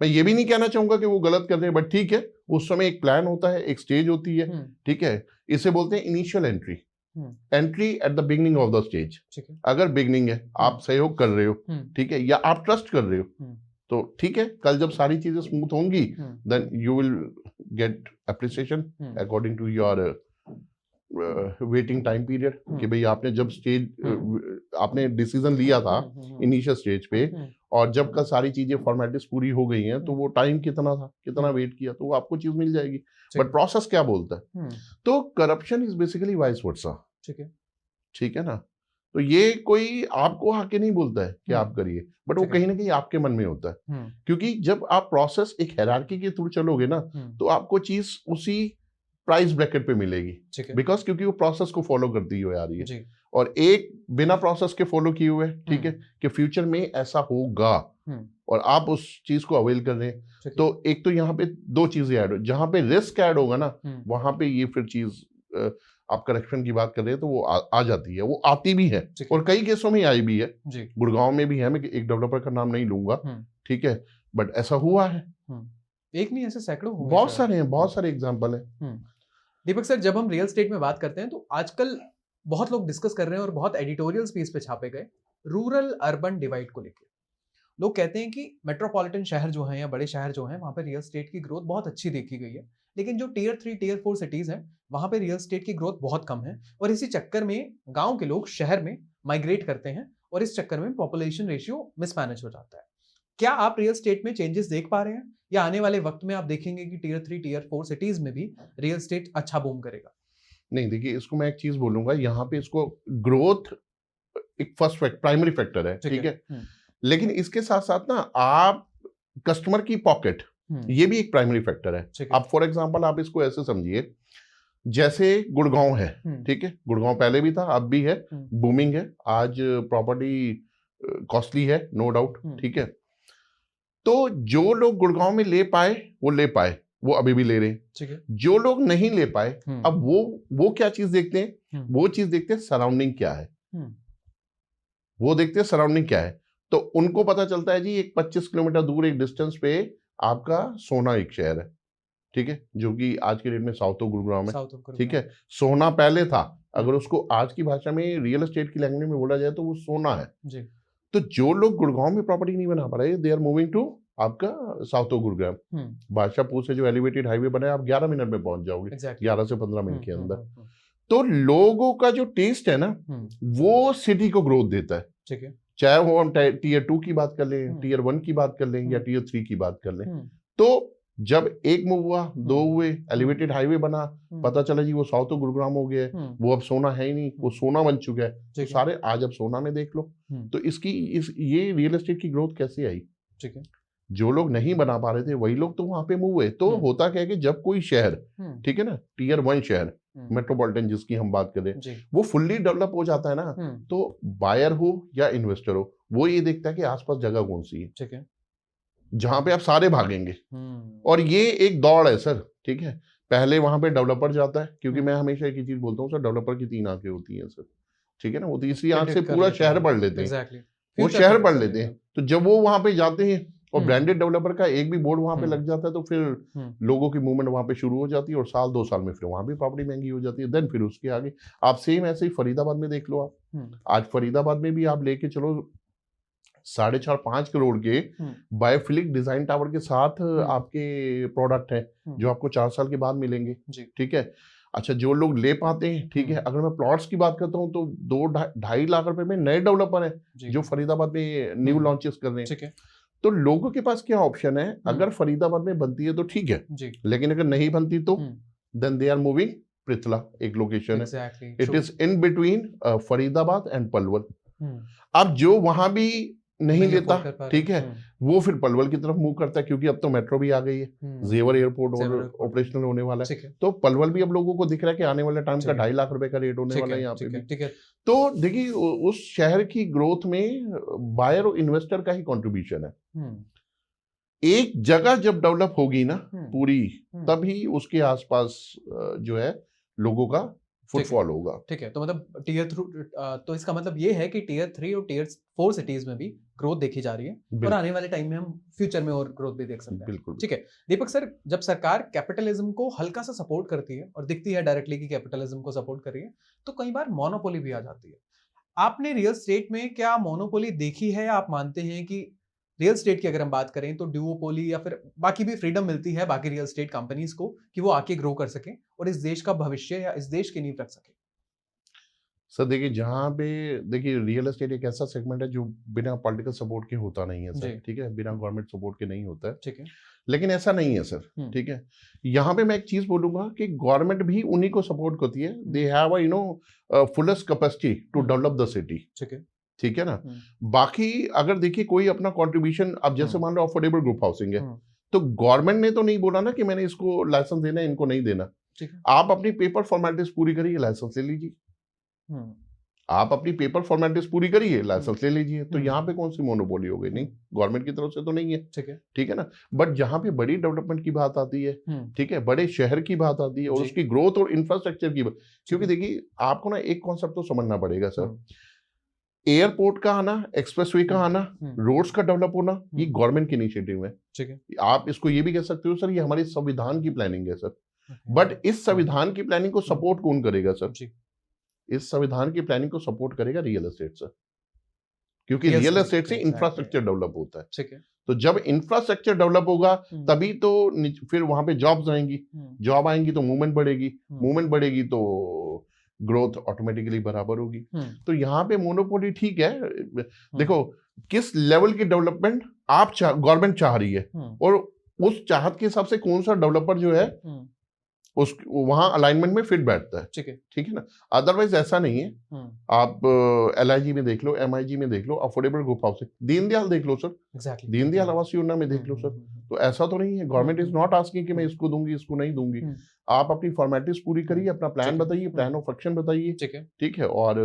मैं ये भी नहीं कहना चाहूंगा कि वो गलत कर रहे हैं, बट ठीक है, उस समय एक प्लान होता है, एक स्टेज होती है, ठीक है। इसे बोलते हैं initial entry, entry at the beginning of the stage. अगर बिगनिंग है, आप सहयोग कर रहे हो, ठीक है, या आप ट्रस्ट कर रहे हो, तो ठीक है, कल जब सारी चीजें स्मूथ होंगी then you will get appreciation according to your waiting time period, कि भाई आपने जब स्टेज आपने डिसीजन लिया था इनिशियल स्टेज पे, और जब कल सारी चीजें फॉर्मेलिटीज पूरी हो गई हैं, तो वो टाइम कितना था, कितना वेट किया, तो वो आपको चीज मिल जाएगी। बट प्रोसेस क्या बोलता है? तो corruption is basically vice versa, ठीक है ना। तो ये कोई आपको आके नहीं बोलता है कि आप करिए, बट वो कहीं ना कहीं आपके मन में होता है, क्योंकि जब आप प्रोसेस एक हायरार्की के थ्रू चलोगे ना, तो आपको चीज उसी प्राइस ब्रैकेट पे मिलेगी, बिकॉज क्योंकि वो प्रोसेस को फॉलो करती हुई आ रही है, और एक बिना प्रोसेस के फॉलो किए हुए, ठीक है, कि फ्यूचर में ऐसा होगा और आप उस चीज को अवेल कर रहे हैं। तो एक तो यहाँ पे दो चीजें ऐड हो, जहां पे रिस्क ऐड होगा ना, वहां पे ये फिर चीज आप करेक्शन की बात कर रहे हैं तो वो आ जाती है, वो आती भी है, और कई केसों में आई भी है। गुड़गांव में भी है, मैं एक डेवलपर का नाम नहीं लूंगा, ठीक है, बट ऐसा हुआ है।
एक नहीं, ऐसे सैकड़ों हुए,
बहुत सारे हैं, बहुत सारे एग्जांपल हैं।
दीपक सर, जब हम रियल एस्टेट में बात करते हैं तो आजकल बहुत लोग डिस्कस कर रहे हैं और बहुत एडिटोरियल्स भी इस पे छापे गए, रूरल अर्बन डिवाइड को लेकर। लोग कहते हैं कि मेट्रोपॉलिटन शहर जो हैं या बड़े शहर जो हैं, वहां पे रियल एस्टेट की ग्रोथ बहुत अच्छी देखी गई है, लेकिन जो टियर 3 टियर 4 सिटीज हैं, वहां पे रियल एस्टेट की ग्रोथ बहुत कम है, और इसी चक्कर में गांव के लोग शहर में माइग्रेट करते हैं, और इस चक्कर में पॉपुलेशन रेशियो मिसमैनेज हो जाता है। क्या आप रियल एस्टेट में चेंजेस देख पा रहे हैं, या आने वाले वक्त में आप देखेंगे कि टियर 3 टियर 4 सिटीज में भी रियल एस्टेट अच्छा बूम करेगा?
नहीं, देखिए, इसको मैं एक चीज बोलूंगा, यहाँ पे इसको ग्रोथ एक फर्स्ट प्राइमरी फैक्टर है, ठीक है, लेकिन इसके साथ साथ ना आप कस्टमर की पॉकेट, ये भी एक प्राइमरी फैक्टर है। अब फॉर एग्जांपल आप इसको ऐसे समझिए, जैसे गुड़गांव है, ठीक है, गुड़गांव पहले भी था, अब भी है, बूमिंग है, आज प्रॉपर्टी कॉस्टली है, नो डाउट, ठीक है। तो जो लोग गुड़गांव में ले पाए वो ले पाए, वो अभी भी ले रहे हैं। जो लोग नहीं ले पाए, अब वो क्या चीज देखते हैं? वो चीज देखते हैं सराउंडिंग क्या है, वो देखते हैं सराउंडिंग क्या है। तो उनको पता चलता है जी, एक 25 किलोमीटर दूर एक डिस्टेंस पे आपका सोना एक शहर है, ठीक है, जो कि आज के डेट में साउथ ऑफ गुरुग्राम है, ठीक है। सोना पहले था, अगर उसको आज की भाषा में रियल एस्टेट की लैंग्वेज में बोला जाए तो वो सोना है जी। तो जो लोग गुड़गांव में प्रॉपर्टी नहीं बना पा रहे, दे आर मूविंग टू आपका साउथ ऑफ गुरुग्राम। बादशाहपुर से जो एलिवेटेड हाईवे बना है, आप 11 मिनट में पहुंच जाओगे, 11 से 15 मिनट के अंदर। तो लोगों का जो टेस्ट है ना, वो सिटी को ग्रोथ देता है, ठीक है, चाहे वो हम टियर 2 की बात कर लें, टियर 1 की बात कर लें, या टियर 3 की बात कर लें। तो जब एक मूव हुआ, दो हुए, एलिवेटेड हाईवे बना, पता चला जी वो साउथ ऑफ गुरुग्राम हो गया है, वो अब सोना है ही नहीं, वो सोना बन चुका है, तो सारे आज अब सोना में देख लो। तो ये रियल एस्टेट की ग्रोथ कैसे आई? ठीक है, जो लोग नहीं बना पा रहे थे वही लोग तो वहां पे मूव हुए। तो होता क्या है कि जब कोई शहर, ठीक है ना, टियर 1 शहर, मेट्रोपॉलिटन जिसकी हम बात करें, वो फुल्ली डेवलप हो जाता है ना, तो बायर हो या इन्वेस्टर हो, वो ये देखता है कि आसपास जगह कौन सी है, ठीक है, जहां पे आप सारे भागेंगे। और ये एक दौड़ है सर, ठीक है। पहले वहां पे डेवलपर जाता है, क्योंकि मैं हमेशा एक ही चीज बोलता हूँ सर, डेवलपर की 3 आंखें होती हैं सर, ठीक है ना, वो तीसरी आंख से पूरा शहर पढ़ लेते हैं, वो शहर पढ़ लेते हैं। तो जब वो वहां पे जाते हैं और ब्रांडेड डेवलपर का एक भी बोर्ड वहां पे लग जाता है, तो फिर लोगों की मूवमेंट वहां पे शुरू हो जाती है, और साल 2 साल में फिर वहां भी प्रॉपर्टी महंगी हो जाती है। देन फिर उसके आगे आप सेम ऐसे ही फरीदाबाद में देख लो आप। आज फरीदाबाद में भी आप लेके चलो 4.5-5 करोड़ के बायोफिलिक डिजाइन टावर के साथ आपके प्रोडक्ट है, जो आपको 4 साल के बाद मिलेंगे, ठीक है। अच्छा, जो लोग ले पाते हैं, ठीक है, अगर मैं प्लॉट्स की बात करता हूँ तो 2-2.5 लाख रुपए में नए डेवलपर है जो फरीदाबाद में न्यू लॉन्चेस कर रहे हैं, ठीक है। तो लोगों के पास क्या ऑप्शन है? अगर फरीदाबाद में बनती है तो ठीक है, लेकिन अगर नहीं बनती तो then they are moving Prithla, एक लोकेशन है, it is in between Faridabad and Palwal. अब जो वहां भी नहीं लेता, ठीक है, वो फिर पलवल की तरफ मूव करता है, क्योंकि अब तो मेट्रो भी आ गई है, जेवर एयरपोर्ट और ऑपरेशनल होने वाला है, तो पलवल भी अब लोगों को दिख रहा है कि आने वाले टाइम का 2.5 लाख रुपए का रेट होने वाला है यहाँ पे भी।
ठीक है।
तो देखिए उस शहर की ग्रोथ में बायर और इन्वेस्टर का ही कंट्रीब्यूशन है। एक जगह जब डेवलप होगी ना पूरी, तभी उसके आसपास जो है लोगों का फुटफॉल होगा।
ठीक है, तो मतलब तो इसका मतलब ये है कि टियर 3 और टियर 4 सिटीज में भी ग्रोथ देखी जा रही है और आने वाले टाइम में हम फ्यूचर में और ग्रोथ भी देख सकते हैं।
बिल्कुल।
ठीक है दीपक सर, जब सरकार कैपिटलिज्म को हल्का सा सपोर्ट करती है और दिखती है डायरेक्टली कि कैपिटलिज्म को सपोर्ट कर रही है, तो कई बार मोनोपोली भी आ जाती है। आपने रियल एस्टेट में क्या मोनोपोली देखी है, या आप मानते हैं कि रियल एस्टेट की अगर हम बात करें तो ड्यूओपोली या फिर बाकी भी फ्रीडम मिलती है बाकी रियल एस्टेट कंपनीज को कि वो आके ग्रो कर सकें और इस देश का भविष्य या इस देश की नींव रख सकें?
सर देखिए, जहाँ पे देखिए रियल एस्टेट एक ऐसा सेगमेंट है जो बिना पॉलिटिकल सपोर्ट के होता नहीं है सर, ठीक है, बिना गवर्नमेंट सपोर्ट के नहीं होता है,
ठीक है,
लेकिन ऐसा नहीं है सर, ठीक है। यहाँ पे मैं एक चीज बोलूंगा कि गवर्नमेंट भी उन्हीं को सपोर्ट करती है, they have a fullest capacity to develop the city, ठीक है ना। बाकी अगर देखिए कोई अपना कंट्रीब्यूशन, अब जैसे मान लो अफोर्डेबल ग्रुप हाउसिंग है, तो गवर्नमेंट ने तो नहीं बोला ना कि मैंने इसको लाइसेंस देना है, इनको नहीं देना, आप अपनी पेपर फॉर्मेलिटीज पूरी करिए, लाइसेंस ले लीजिए, आप अपनी पेपर फॉर्मेलिटीज पूरी करिए, लाइसेंस ले लीजिए। तो यहाँ पे कौन सी मोनोपोली हो गई? नहीं, गवर्नमेंट की तरफ से तो नहीं है, ठीक है ना। बट जहाँ पे बड़ी डेवलपमेंट की बात आती है, ठीक है, बड़े शहर की बात आती है और उसकी ग्रोथ और इंफ्रास्ट्रक्चर की बात, क्योंकि देखिए आपको ना एक कॉन्सेप्ट तो समझना पड़ेगा सर, एयरपोर्ट का आना, एक्सप्रेसवे का आना, रोड्स का डेवलप होना, ये गवर्नमेंट की इनिशिएटिव है, ठीक है। आप इसको ये भी कह सकते हो सर ये हमारी संविधान की प्लानिंग है सर, बट इस संविधान की प्लानिंग को सपोर्ट कौन करेगा सर? इस संविधान की प्लानिंग को सपोर्ट करेगा रियल एस्टेट सर, क्योंकि रियल एस्टेट से इंफ्रास्ट्रक्चर डेवलप होता है, ठीक है। तो जब इंफ्रास्ट्रक्चर डेवलप होगा तभी तो फिर वहां पे जॉब्स आएंगी, जॉब आएंगी तो मूवमेंट बढ़ेगी, मूवमेंट बढ़ेगी तो ग्रोथ ऑटोमेटिकली बराबर होगी। तो यहाँ पे मोनोपोली ठीक है, देखो किस लेवल की डेवलपमेंट आप गवर्नमेंट चाह रही है और उस चाहत के हिसाब से कौन सा डेवलपर जो है उस वहां अलाइनमेंट में फिट बैठता है, ठीक है ना। अदरवाइज ऐसा नहीं है, आप LIG में देख लो, MIG में देख लो, अफोर्डेबल ग्रुप हाउसिंग, दीनदयाल देख लो सर, दीनदयाल आवास योजना में देख लो सर। तो ऐसा तो नहीं है, गवर्नमेंट इज नॉट आस्किंग कि मैं इसको दूंगी इसको नहीं दूंगी, आप अपनी फॉर्मेलिटीज पूरी करिए, अपना प्लान बताइए, प्लान ऑफ एक्शन बताइए, ठीक है। और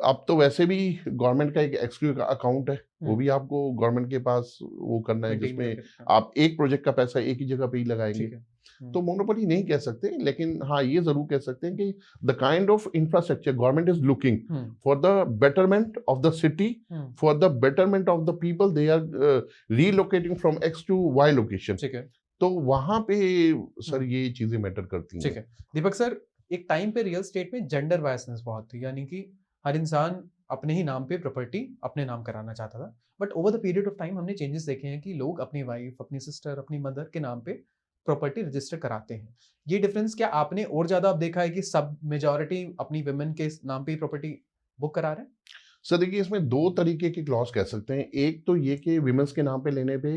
अब तो वैसे भी गवर्नमेंट का एक एक्सक्लूसिव अकाउंट है, वो भी आपको गवर्नमेंट के पास वो करना है, जिसमें आप एक प्रोजेक्ट का पैसा एक ही जगह पे ही लगाएंगे। तो मोनोपोली नहीं कह सकते, लेकिन हाँ ये जरूर कह सकते हैं कि the kind of infrastructure government is looking for the betterment of the city, for the betterment of the people, they are relocating from X to Y location, ठीक है। तो वहां पे सर ये चीजें मैटर करती हैं, ठीक है।
दीपक सर, एक टाइम पे रियल एस्टेट में जेंडर बायसनेस बहुत थी, यानी कि हर इंसान अपने ही नाम पे प्रॉपर्टी अपने नाम कराना चाहता था, but over the period of time हमने चेंजेस देखे हैं कि लोग अपनी वाइफ, अपनी सिस्टर, अपनी मदर के नाम पे प्रॉपर्टी रजिस्टर कराते हैं। ये डिफरेंस क्या आपने और ज्यादा अब देखा है कि सब मेजॉरिटी अपनी वुमेन के नाम पे ही प्रॉपर्टी बुक करा रहे हैं?
सर देखिए, इसमें दो तरीके के क्लॉज कह सकते हैं। एक तो ये कि विमेंस के नाम पे लेने पे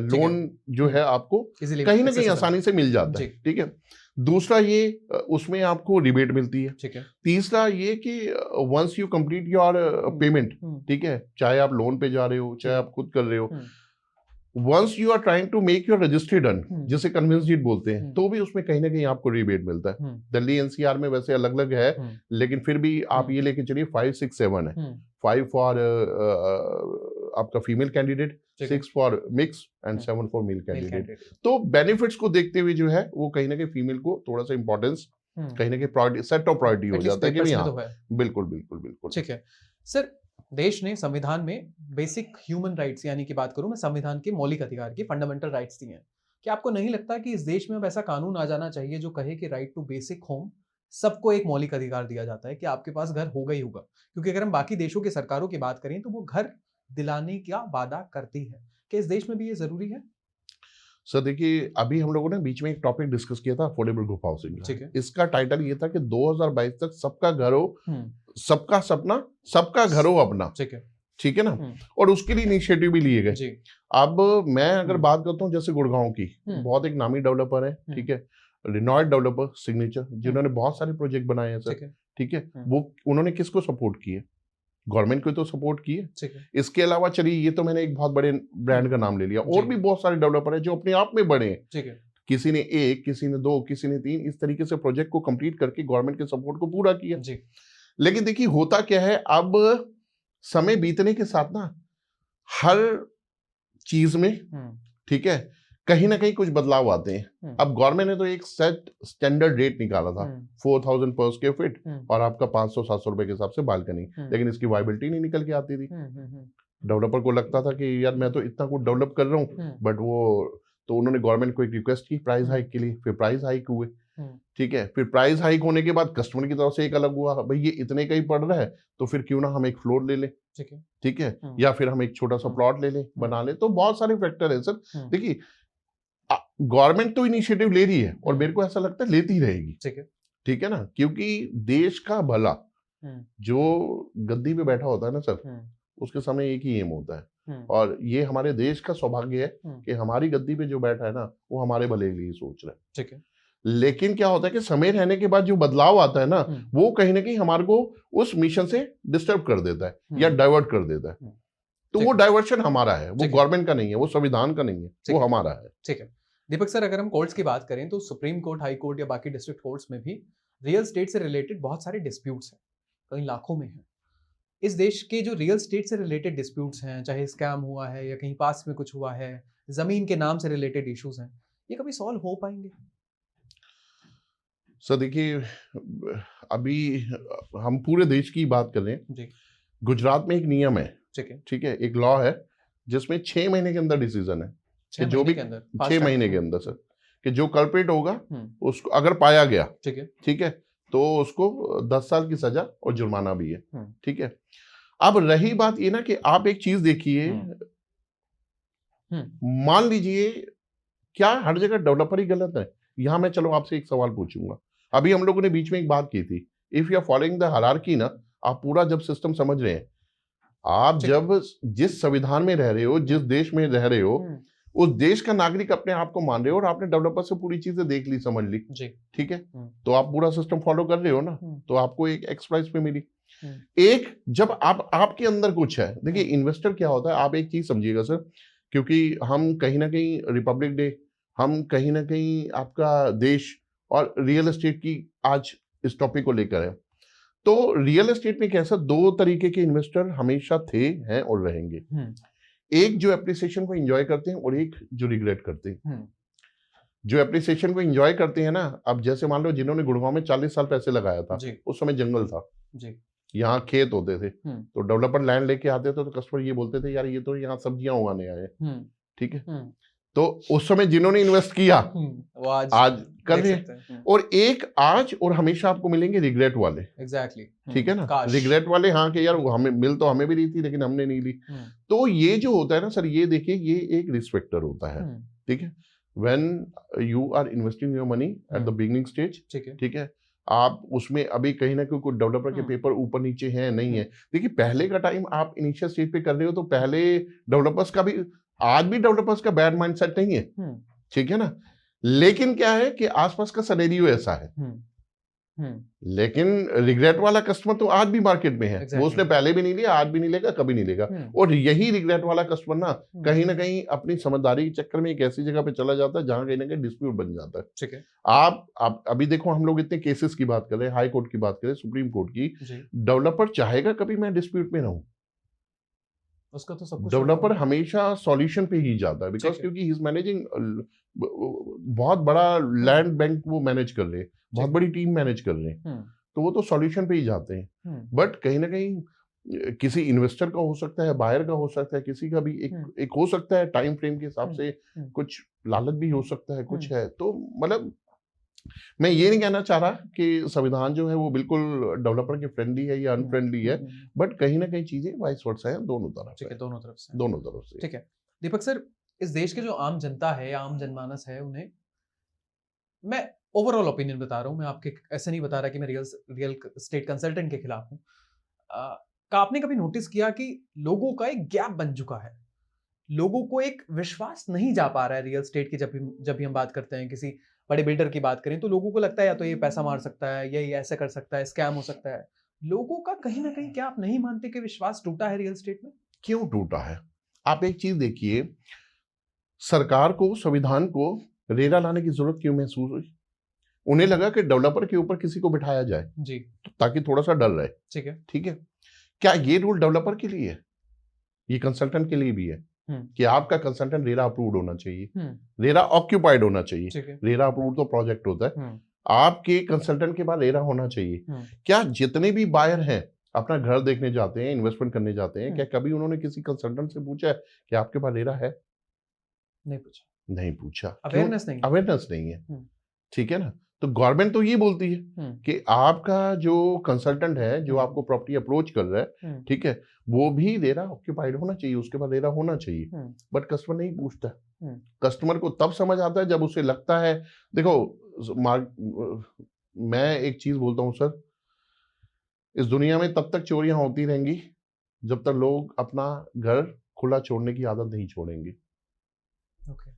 लोन जो है आपको कहीं ना कहीं आसानी से मिल जाता है, ठीक है। दूसरा ये उसमें आपको रिबेट मिलती है, ठीक है। तीसरा ये कि once you complete your payment, ठीक है, चाहे आप लोन पे जा रहे हो चाहे आप खुद कर रहे हो, once you are trying to make your registry done, जिसे कन्विंस डीड बोलते हैं, तो भी उसमें कहीं ना कहीं आपको रिबेट मिलता है। दिल्ली NCR में वैसे अलग अलग है, लेकिन फिर भी आप ये लेके चलिए 5, 6, 7 है, 5 फॉर आपका female candidate, 6 for mix and 7 for male candidate. तो बेनिफिट्स को देखते हुए जो है वो कहीं ना कहीं फीमेल को थोड़ा सा इंपॉर्टेंस, कहीं ना कहीं प्रायोरिटी, सेट ऑफ प्रायोरिटी हो जाता है कि हाँ, बिल्कुल बिल्कुल बिल्कुल,
ठीक है। सर, देश ने संविधान में बेसिक ह्यूमन राइट्स, यानी कि बात करूं मैं संविधान के मौलिक अधिकार की, फंडामेंटल राइट्स दिए हैं। क्या आपको नहीं लगता कि इस देश में अब ऐसा कानून आ जाना चाहिए जो कहे कि राइट टू बेसिक होम सबको एक मौलिक अधिकार दिया जाता है कि आपके पास घर होगा ही होगा? क्योंकि अगर हम बाकी देशों की सरकारों की बात करें तो वो घर दिलाने का वादा करती है, क्या इस देश में भी ये जरूरी है?
सर देखिए, अभी हम लोगों ने बीच में एक टॉपिक डिस्कस किया था अफोर्डेबल ग्रुप हाउसिंग, ठीक है। इसका टाइटल ये था कि 2022 तक सबका घर हो, सबका सपना, सबका घर हो अपना, ठीक है ना। और उसके लिए इनिशिएटिव भी लिए गए। अब मैं अगर बात करता हूँ जैसे गुड़गांव की, बहुत एक नामी डेवलपर है, ठीक है, रिनॉल्ड डेवलपर सिग्नेचर, जिन्होंने बहुत सारे प्रोजेक्ट बनाए हैं सर, ठीक है। वो उन्होंने किसको सपोर्ट किए? गवर्नमेंट को तो सपोर्ट किए।
ठीक है।
इसके अलावा चलिए, ये तो मैंने एक बहुत बड़े ब्रांड का नाम ले लिया, और
जी।
भी बहुत सारे डेवलपर हैं जो अपने आप में बड़े हैं।
ठीक है।
किसी ने 1, किसी ने 2, किसी ने 3, इस तरीके से प्रोजेक्ट को कंप्लीट करके गवर्नमेंट के सपोर्ट को पूरा किया।
जी।
लेकिन देखिए होता क्या है, अब समय बीतने के साथ ना हर चीज में, ठीक है, कहीं ना कहीं कुछ बदलाव आते हैं। अब गवर्नमेंट ने तो एक सेट स्टैंडर्ड रेट निकाला था 4000 पर स्क्वायर फीट और आपका 500-700 रुपए के हिसाब से बालकनी, लेकिन इसकी वाइबिलिटी नहीं निकल के आती थी। डेवलपर को लगता था कि यार मैं तो इतना कुछ डेवलप कर रहा हूँ, बट वो तो उन्होंने गवर्नमेंट को एक रिक्वेस्ट की प्राइस हाइक के लिए, फिर प्राइस हाइक हुए। ठीक है, फिर प्राइस हाइक होने के बाद कस्टमर की तरफ से एक अलग हुआ, भाई ये इतने का ही पड़ रहा है तो फिर क्यों ना हम एक फ्लोर ले लें। ठीक है, या फिर हम एक छोटा सा प्लॉट ले लें, बना लें। तो बहुत सारे फैक्टर है सर। देखिए गवर्नमेंट तो इनिशिएटिव ले रही है और मेरे को ऐसा लगता है लेती रहेगी। ठीक है ना, क्योंकि देश का भला, जो गद्दी पे बैठा होता है ना सर, उसके समय एक ही एम होता है, और ये हमारे देश का सौभाग्य है कि हमारी गद्दी पे जो बैठा है ना, वो हमारे भले के लिए सोच रहा है। ठीक है, लेकिन क्या होता है कि समय रहने के बाद जो बदलाव आता है ना, वो कहीं ना कहीं हमारे को उस मिशन से डिस्टर्ब कर देता है या डाइवर्ट कर देता है। तो वो डाइवर्शन हमारा है, वो गवर्नमेंट का नहीं है, वो संविधान का नहीं है, वो हमारा है।
ठीक है दीपक सर, अगर हम कोर्ट्स की बात करें तो सुप्रीम कोर्ट, हाई कोर्ट या बाकी डिस्ट्रिक्ट कोर्ट्स में भी रियल एस्टेट से रिलेटेड बहुत सारे डिस्प्यूट्स हैं, कई लाखों में हैं। इस देश के जो रियल एस्टेट से रिलेटेड डिस्प्यूट्स हैं, चाहे स्कैम हुआ है या कहीं पास में कुछ हुआ है, जमीन के नाम से रिलेटेड इश्यूज हैं, ये कभी सॉल्व हो पाएंगे?
सर देखिए, अभी हम पूरे देश की बात कर रहे हैं जी। गुजरात में एक नियम है, ठीक है, एक लॉ है जिसमें 6 महीने के अंदर डिसीजन है कि जो भी 6 महीने के अंदर सर, कि जो कल्प्रिट होगा उसको अगर पाया गया, ठीक है, तो उसको 10 साल की सजा और जुर्माना भी है। ठीक है, अब रही बात ये ना कि आप एक चीज देखिए, मान लीजिए क्या हर जगह डेवलपर ही गलत है? यहां मैं चलो आपसे एक सवाल पूछूंगा। अभी हम लोगों ने बीच में एक बात की थी, if you are following the hierarchy ना, आप पूरा जब सिस्टम समझ रहे हैं, आप जब जिस संविधान में रह रहे हो, जिस देश में रह रहे हो, उस देश का नागरिक अपने आप को मान रहे हो और आपने डेवलपर से पूरी चीजें देख ली, समझ ली, ठीक है, तो आप पूरा सिस्टम फॉलो कर रहे हो ना, तो आपको एक एक्स प्राइस पे मिली। एक जब आपके अंदर कुछ है, देखिए इन्वेस्टर क्या होता है, आप एक चीज समझिएगा सर, क्योंकि हम कहीं ना कहीं रिपब्लिक डे, हम कहीं ना कहीं आपका देश और रियल एस्टेट की आज इस टॉपिक को लेकर है, तो रियल एस्टेट में कैसा 2 तरीके के इन्वेस्टर हमेशा थे, हैं और रहेंगे। एक जो एप्रिसिएशन को एंजॉय करते हैं और एक जो रिग्रेट करते हैं। जो एप्रिसिएशन को एंजॉय करते हैं ना, अब जैसे मान लो जिन्होंने गुड़गांव में 40 साल पैसे लगाया था, उस समय जंगल था, यहाँ खेत होते थे, तो डेवलपर लैंड लेके आते थे तो कस्टमर ये बोलते थे यार ये तो यहाँ सब्जियां उगाने आए, ठीक है, तो उस समय जिन्होंने इन्वेस्ट किया वो आज कर रहे हैं, और एक आज और हमेशा आपको मिलेंगे रिग्रेट वाले।
एग्जैक्टली,
ठीक है ना, रिग्रेट वाले, हाँ कि यार हमें मिल तो हमें भी रही थी लेकिन हमने नहीं ली। तो ये जो होता है ना सर, ये देखिए ये एक रिस्क फैक्टर होता है। ठीक है, when you are investing your money at the beginning stage, ठीक है, आप उसमें अभी कहीं ना कहीं डेवलपर के पेपर ऊपर नीचे हैं नहीं है। देखिए पहले का टाइम आप इनिशियल स्टेज पे कर रहे हो, तो पहले डेवलपर्स का भी, आज भी डेवलपर्स का बैड माइंडसेट नहीं है, ठीक है ना, लेकिन क्या है कि आसपास का सिनेरियो ऐसा है। लेकिन रिग्रेट वाला कस्टमर तो आज भी मार्केट में है, वो उसने पहले भी नहीं लिया, आज भी नहीं लेगा, कभी नहीं लेगा। और यही रिग्रेट वाला कस्टमर ना कहीं अपनी समझदारी के चक्कर में एक ऐसी जगह पे चला जाता है जहां कहीं ना कहीं डिस्प्यूट बन जाता है। ठीक है, आप अभी देखो, हम लोग इतने केसेस की बात कर रहे हैं, हाई कोर्ट की बात करें, सुप्रीम कोर्ट की, डेवलपर चाहेगा कभी मैं डिस्प्यूट में रहूं?
उसका तो सब कुछ
डेवलपर हमेशा सॉल्यूशन पे ही जाता है, बिकॉज क्योंकि ही इज मैनेजिंग बहुत बड़ा लैंड बैंक, वो मैनेज कर रहे हैं, बहुत बड़ी टीम मैनेज कर रहे हैं, तो वो तो सॉल्यूशन पे ही जाते हैं। बट कहीं ना कहीं किसी इन्वेस्टर का हो सकता है, बायर का हो सकता है, किसी का भी एक हो सकता है, टाइम फ्रेम के हिसाब से कुछ लालच भी हो सकता है, कुछ है। तो मतलब मैं ये नहीं कहना चाह रहा कि संविधान जो है वो बिल्कुल डेवलपर के फ्रेंडली है या अनफ्रेंडली है, बट कहीं ना कहीं चीजें वाइस वर्सा है, दोनों तरफ। ठीक है, दोनों तरफ से।
ठीक है दीपक सर, इस देश के जो आम जनता है या आम जनमानस है, उन्हें मैं ओवरऑल ओपिनियन बता रहा हूं, मैं आपके ऐसे नहीं बता रहा कि मैं रियल स्टेट कंसल्टेंट के खिलाफ हूं। आपने कभी नोटिस किया कि लोगों का एक गैप बन चुका है, लोगों को एक विश्वास नहीं जा पा रहा है रियल स्टेट की। जब भी हम बात करते हैं, किसी बड़े बिल्डर की बात करें, तो लोगों को लगता है या तो ये पैसा मार सकता है, या ये ऐसा कर सकता है, स्कैम हो सकता है, लोगों का कहीं ना कहीं, क्या आप नहीं मानते कि विश्वास टूटा है रियल एस्टेट में?
क्यों टूटा है? आप एक चीज देखिए, सरकार को, संविधान को रेरा लाने की जरूरत क्यों महसूस हुई? उन्हें लगा कि डेवलपर के ऊपर किसी को बिठाया जाए
जी,
ताकि थोड़ा सा डर रहे।
ठीक है।
ठीक है, क्या ये रूल डेवलपर के लिए है? ये कंसल्टेंट के लिए भी है कि आपका कंसल्टेंट रेरा अप्रूव्ड होना चाहिए, रेरा ऑक्यूपाइड होना चाहिए।
ठीक है।
रेरा अप्रूव्ड तो प्रोजेक्ट होता है, आपके कंसल्टेंट के पास रेरा होना चाहिए। क्या जितने भी बायर हैं अपना घर देखने जाते हैं, इन्वेस्टमेंट करने जाते हैं, क्या कभी उन्होंने किसी कंसल्टेंट से पूछा है कि आपके पास रेरा है?
नहीं पूछा,
नहीं पूछा।
अवेयरनेस नहीं है।
अवेयरनेस नहीं है। ठीक है ना? तो गवर्नमेंट तो ये बोलती है कि आपका जो कंसल्टेंट है, जो आपको प्रॉपर्टी अप्रोच कर रहा है, ठीक है, वो भी रेरा ऑक्यूपाइड होना चाहिए, उसके बाद रेरा होना चाहिए। बट कस्टमर नहीं पूछता। कस्टमर को तब समझ आता है जब उसे लगता है, देखो मैं एक चीज बोलता हूं सर, इस दुनिया में तब तक चोरियां होती रहेंगी जब तक लोग अपना घर खुला छोड़ने की आदत नहीं छोड़ेंगे।
ओके,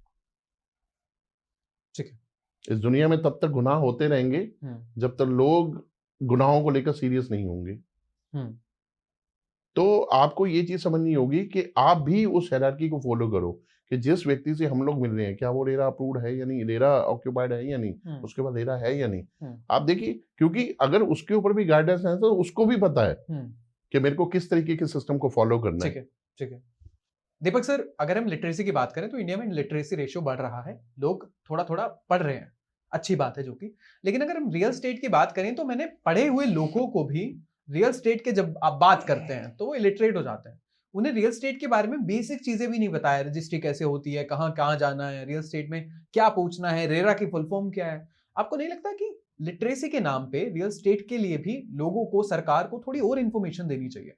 ठीक है।
इस दुनिया में तब तक गुनाह होते रहेंगे जब तक लोग गुनाहों को लेकर सीरियस नहीं होंगे। तो आपको ये चीज समझनी होगी कि आप भी उस हायरार्की को फॉलो करो कि जिस व्यक्ति से हम लोग मिल रहे हैं, क्या वो रेरा अप्रूव्ड है या नहीं, रेरा ऑक्यूपाइड है या नहीं, उसके बाद रेरा है या नहीं। आप देखिए, क्योंकि अगर उसके ऊपर भी गाइडेंस है तो उसको भी पता है कि मेरे को किस तरीके के सिस्टम को फॉलो करना है।
ठीक है। दीपक सर, अगर हम लिटरेसी की बात करें तो इंडिया में लिटरेसी रेशियो बढ़ रहा है, लोग थोड़ा थोड़ा पढ़ रहे हैं, अच्छी बात है जो कि, लेकिन अगर हम रियल एस्टेट की बात करें तो मैंने पढ़े हुए लोगों को भी रियल एस्टेट के जब आप बात करते हैं तो वो इलिटरेट हो जाते हैं। उन्हें रियल एस्टेट के बारे में बेसिक चीजें भी नहीं बताया, रजिस्ट्री कैसे होती है, कहाँ कहाँ जाना है, रियल एस्टेट में क्या पूछना है, रेरा की फुल फॉर्म क्या है। आपको नहीं लगता कि लिटरेसी के नाम पे रियल एस्टेट के लिए भी लोगों को, सरकार को थोड़ी और इन्फॉर्मेशन देनी चाहिए?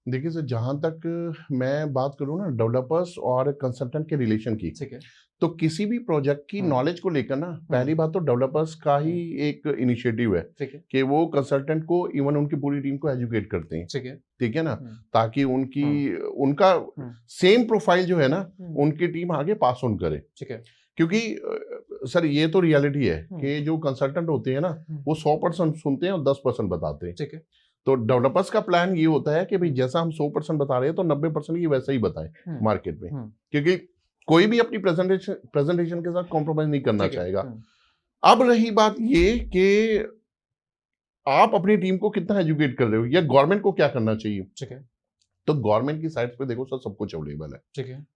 देखिए सर, जहां तक मैं बात करूं ना डेवलपर्स और कंसल्टेंट के रिलेशन की,
ठीक है।
तो किसी भी प्रोजेक्ट की नॉलेज को लेकर ना, पहली बात तो डेवलपर्स का ही एक इनिशिएटिव है कि वो कंसल्टेंट को, इवन उनकी पूरी टीम को एजुकेट करते हैं। ठीक है ना, ताकि उनका सेम प्रोफाइल जो है ना, उनकी टीम आगे पास ऑन करे।
ठीक है।
क्योंकि सर ये तो रियलिटी है कि जो कंसल्टेंट होते हैं ना, वो 100% सुनते हैं और 10% बताते हैं।
ठीक है।
तो डेवलपर्स का प्लान ये होता है कि भाई जैसा हम 100% बता रहे हैं तो 90% ये वैसा ही बताएं मार्केट में, क्योंकि कोई भी अपनी प्रेजेंटेशन के साथ कॉम्प्रोमाइज नहीं करना चाहेगा। अब रही बात ये कि आप अपनी टीम को कितना एजुकेट कर रहे हो या गवर्नमेंट को क्या करना चाहिए।
ठीक है।
तो गवर्नमेंट की साइट पे देखो सर, सब कुछ अवेलेबल है।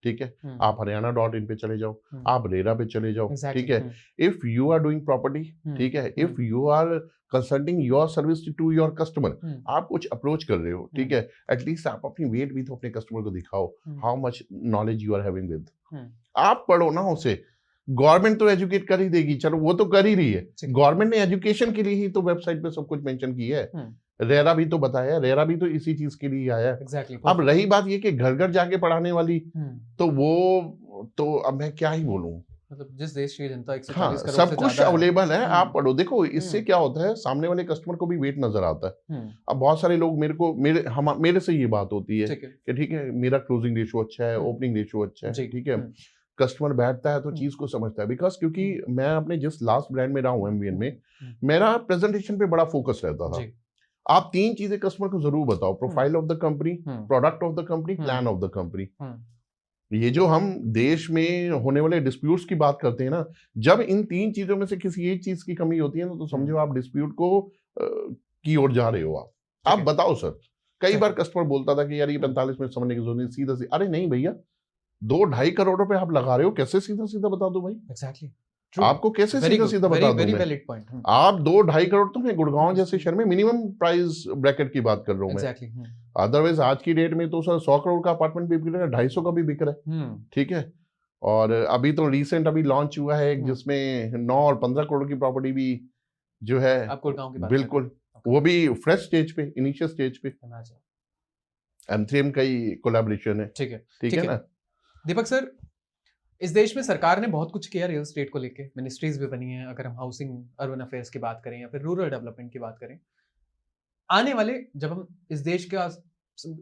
ठीक है, आप हरियाणा.in पे चले जाओ, आप रेरा पे चले जाओ। ठीक है, if you are doing property, ठीक है, if you are consulting your service to your customer, आप कुछ अप्रोच कर रहे हो, ठीक है, एटलीस्ट आप अपनी वेट भी तो अपने कस्टमर को दिखाओ, how much knowledge you are having with. आप पढ़ो ना उसे, गवर्नमेंट तो एजुकेट कर ही देगी, चलो वो तो कर ही रही है। गवर्नमेंट ने एजुकेशन के लिए ही तो वेबसाइट पे सब कुछ मेंशन किया है। रेरा भी तो बताया, रेरा भी तो इसी चीज के लिए आया है। अब रही बात ये कि घर घर जाके पढ़ाने वाली, तो वो तो अब मैं क्या ही बोलूं,
मतलब जिस देश की जनता
140 करोड़ सब कुछ अवेलेबल है, आप पढ़ो। देखो इससे क्या होता है, सामने वाले कस्टमर को भी वेट नजर आता है। अब बहुत सारे लोग मेरे से ये बात होती है कि ठीक है, मेरा क्लोजिंग रेशियो अच्छा है, ओपनिंग रेशियो अच्छा है, ठीक है, कस्टमर बैठता है तो चीज को समझता है। बिकॉज क्योंकि मैं अपने जिस लास्ट ब्रांड में रहा हूँ एमवीएन में, मेरा प्रेजेंटेशन पे बड़ा फोकस रहता था। आप 3 चीजें कस्टमर को जरूर बताओ, profile of the company, product of the company, plan of the company. ये जो हम देश में होने वाले डिस्प्यूट्स की बात करते हैं ना, जब इन 3 चीजों में से किसी एक चीज की कमी होती है ना, तो समझो आप डिस्प्यूट को की ओर जा रहे हो। आप बताओ सर, कई बार कस्टमर बोलता था कि यार ये 45 मिनट समझने की जरूरत नहीं, सीधा सीधा। अरे नहीं भैया, 2-2.5 करोड़ रुपए आप लगा रहे हो, कैसे सीधा सीधा बता दो भाई।
एग्जैक्टली,
आपको कैसे सीधा सीधा बता दूं मैं। आप 2-2.5 करोड़ तो मैं गुड़गांव जैसे शहर में मिनिमम प्राइस ब्रैकेट की बात कर रहा हूँ मैं। अदरवाइज आज की डेट में तो सर 100 करोड़ का अपार्टमेंट भी बिक रहा है, 250 का भी बिक रहा है। ठीक है, और अभी तो रिसेंट अभी लॉन्च हुआ है जिसमें 9 और 15 करोड़ की प्रॉपर्टी भी जो है, बिल्कुल वो भी फ्रेश स्टेज पे, इनिशियल स्टेज पे, M3M का ही कोलैबोरेशन है। ठीक है ना
दीपक सर, इस देश में सरकार ने बहुत कुछ किया रियल एस्टेट को लेके, मिनिस्ट्रीज भी बनी हैं, अगर हम हाउसिंग अर्बन अफेयर्स की बात करें या फिर रूरल डेवलपमेंट की बात करें। आने वाले जब हम इस देश का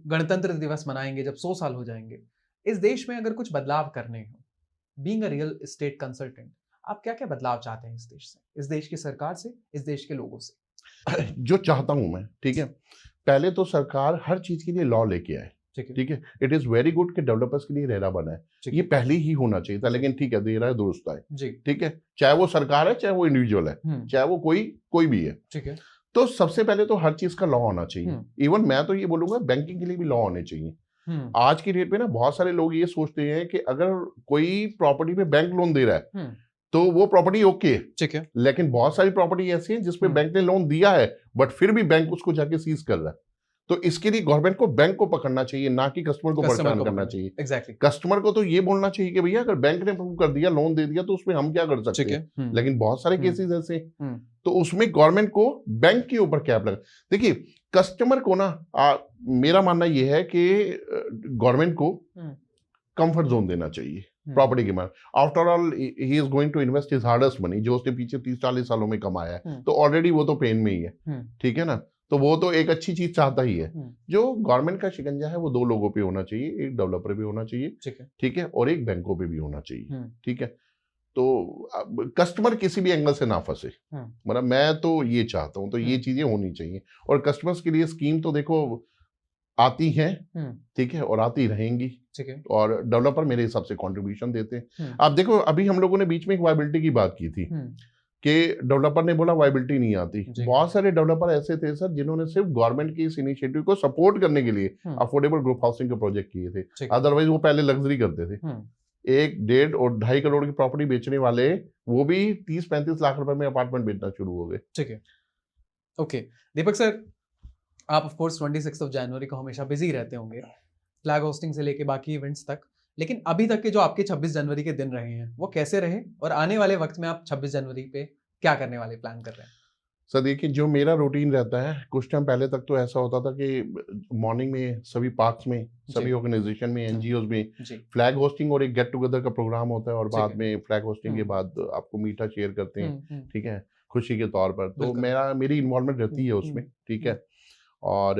गणतंत्र दिवस मनाएंगे, जब 100 साल हो जाएंगे, इस देश में अगर कुछ बदलाव करने हो, being a real estate consultant, आप क्या क्या बदलाव चाहते हैं इस देश से, इस देश की सरकार से, इस देश के लोगों से?
जो चाहता हूं मैं, ठीक है, पहले तो सरकार हर चीज के लिए लॉ लेके आए, ठीक है। इट इज वेरी गुड कि डेवलपर्स के लिए रेरा बना है, ये पहले ही होना चाहिए था, लेकिन ठीक है, दे रहा है दुरुस्त है, ठीक है, चाहे वो सरकार है, चाहे वो इंडिविजुअल है, चाहे वो कोई भी है, ठीक है। तो सबसे पहले तो हर चीज का लॉ होना चाहिए। इवन मैं तो ये बोलूंगा बैंकिंग के लिए भी लॉ होने चाहिए। आज की डेट में ना बहुत सारे लोग ये सोचते हैं कि अगर कोई प्रॉपर्टी पे बैंक लोन दे रहा है तो वो प्रॉपर्टी ओके है, ठीक है, लेकिन बहुत सारी प्रॉपर्टी ऐसी है जिसपे बैंक ने लोन दिया है बट फिर भी बैंक उसको जाके सीज कर रहा है। तो इसके लिए गवर्नमेंट को बैंक को पकड़ना चाहिए, ना कि कस्टमर को परेशान करना चाहिए। एग्जैक्टली। कस्टमर को तो ये बोलना चाहिए कि भैया अगर बैंक ने अप्रूव कर दिया, लोन दे दिया, तो उसमें हम क्या कर सकते हैं। लेकिन बहुत सारे केसेस ऐसे, तो उसमें गवर्नमेंट को बैंक के ऊपर कैप लगा। देखिए कस्टमर को ना मेरा मानना यह है कि गवर्नमेंट को कंफर्ट जोन देना चाहिए प्रॉपर्टी के मामले। After all he is going to invest his hardest money, जो उसने पीछे 30-40 सालों में कमाया है, तो ऑलरेडी वो तो पेन में ही है, ठीक है ना। तो वो तो एक अच्छी चीज चाहता ही है। जो गवर्नमेंट का शिकंजा है वो दो लोगों पे होना चाहिए, एक डेवलपर पे होना चाहिए, ठीक है, और एक बैंकों पे भी होना चाहिए, ठीक है। तो कस्टमर किसी भी एंगल से ना फंसे, मतलब मैं तो ये चाहता हूँ, तो ये चीजें होनी चाहिए। और कस्टमर्स के लिए स्कीम तो देखो आती हैं, ठीक है, और आती रहेंगी, ठीक है, और डेवलपर मेरे हिसाब से कंट्रीब्यूशन देते हैं। आप देखो अभी हम लोगों ने बीच में एक वायबिलिटी की बात की थी कि डेवलपर ने बोला वायबिलिटी नहीं आती। बहुत सारे डेवलपर ऐसे थे सर जिन्होंने सिर्फ गवर्नमेंट की इस इनिशिएटिव को सपोर्ट करने के लिए अफोर्डेबल ग्रुप हाउसिंग के प्रोजेक्ट किए थे, अदरवाइज वो पहले लग्जरी करते थे। 1, 1.5 और 2.5 करोड़ की प्रॉपर्टी बेचने वाले वो भी 30-35 लाख रुपए में अपार्टमेंट बेचना शुरू हो गए। ठीक है,
ओके। दीपक सर, आप ऑफ कोर्स 26 जनवरी को हमेशा बिजी रहते होंगे, फ्लैग होस्टिंग से लेके बाकी इवेंट्स तक, लेकिन अभी तक के जो आपके 26 जनवरी के दिन रहे हैं वो कैसे रहे, और आने वाले वक्त में आप 26 जनवरी पे क्या करने वाले प्लान कर रहे हैं?
सर देखिए, जो मेरा रूटीन रहता है, कुछ टाइम पहले तक तो ऐसा होता था कि मॉर्निंग में सभी पार्क्स में, सभी ऑर्गेनाइजेशन में, एनजीओज में फ्लैग होस्टिंग और एक गेट टुगेदर का प्रोग्राम होता है, और बाद में फ्लैग होस्टिंग के बाद आपको मीठा शेयर करते हैं, ठीक है, खुशी के तौर पर। तो मेरी इन्वॉल्वमेंट रहती है उसमें, ठीक है, और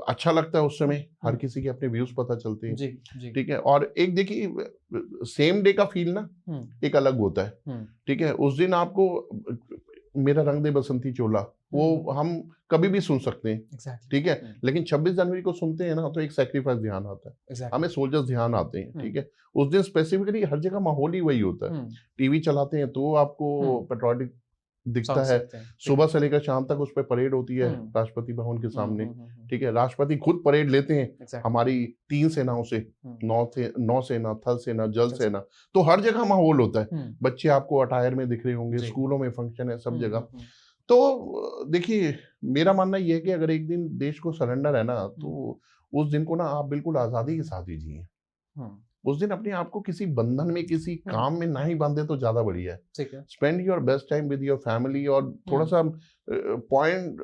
अच्छा लगता है उस समय, हर किसी के अपने व्यूज पता चलते हैं, ठीक है। और एक देखिए सेम डे का फील ना एक अलग होता है, ठीक है। उस दिन आपको मेरा रंग दे बसंती चोला वो हम कभी भी सुन सकते हैं, ठीक है, लेकिन 26 जनवरी को सुनते हैं ना तो एक सैक्रिफाइस ध्यान आता है, हमें सोल्जर्स ध्यान आते हैं, ठीक है। उस दिन स्पेसिफिकली हर जगह माहौल ही वही होता है। टीवी चलाते हैं तो आपको पेट्रोलिक दिखता है, सुबह से लेकर शाम तक उस पर परेड होती है राष्ट्रपति भवन के सामने, ठीक है। राष्ट्रपति खुद परेड लेते हैं हमारी 3 सेनाओं से, नौ सेना, थल सेना, जल सेना, तो हर जगह माहौल होता है। बच्चे आपको अटायर में दिख रहे होंगे, स्कूलों में फंक्शन है, सब जगह। तो देखिए मेरा मानना यह है कि अगर एक दिन देश को सरेंडर है ना, तो उस दिन को ना आप बिल्कुल आजादी के साथ जिए। उस दिन अपने आप को किसी बंधन में, किसी काम में ना ही बांधे तो ज्यादा बढ़िया है। Spend your best time with your family, और थोड़ा सा point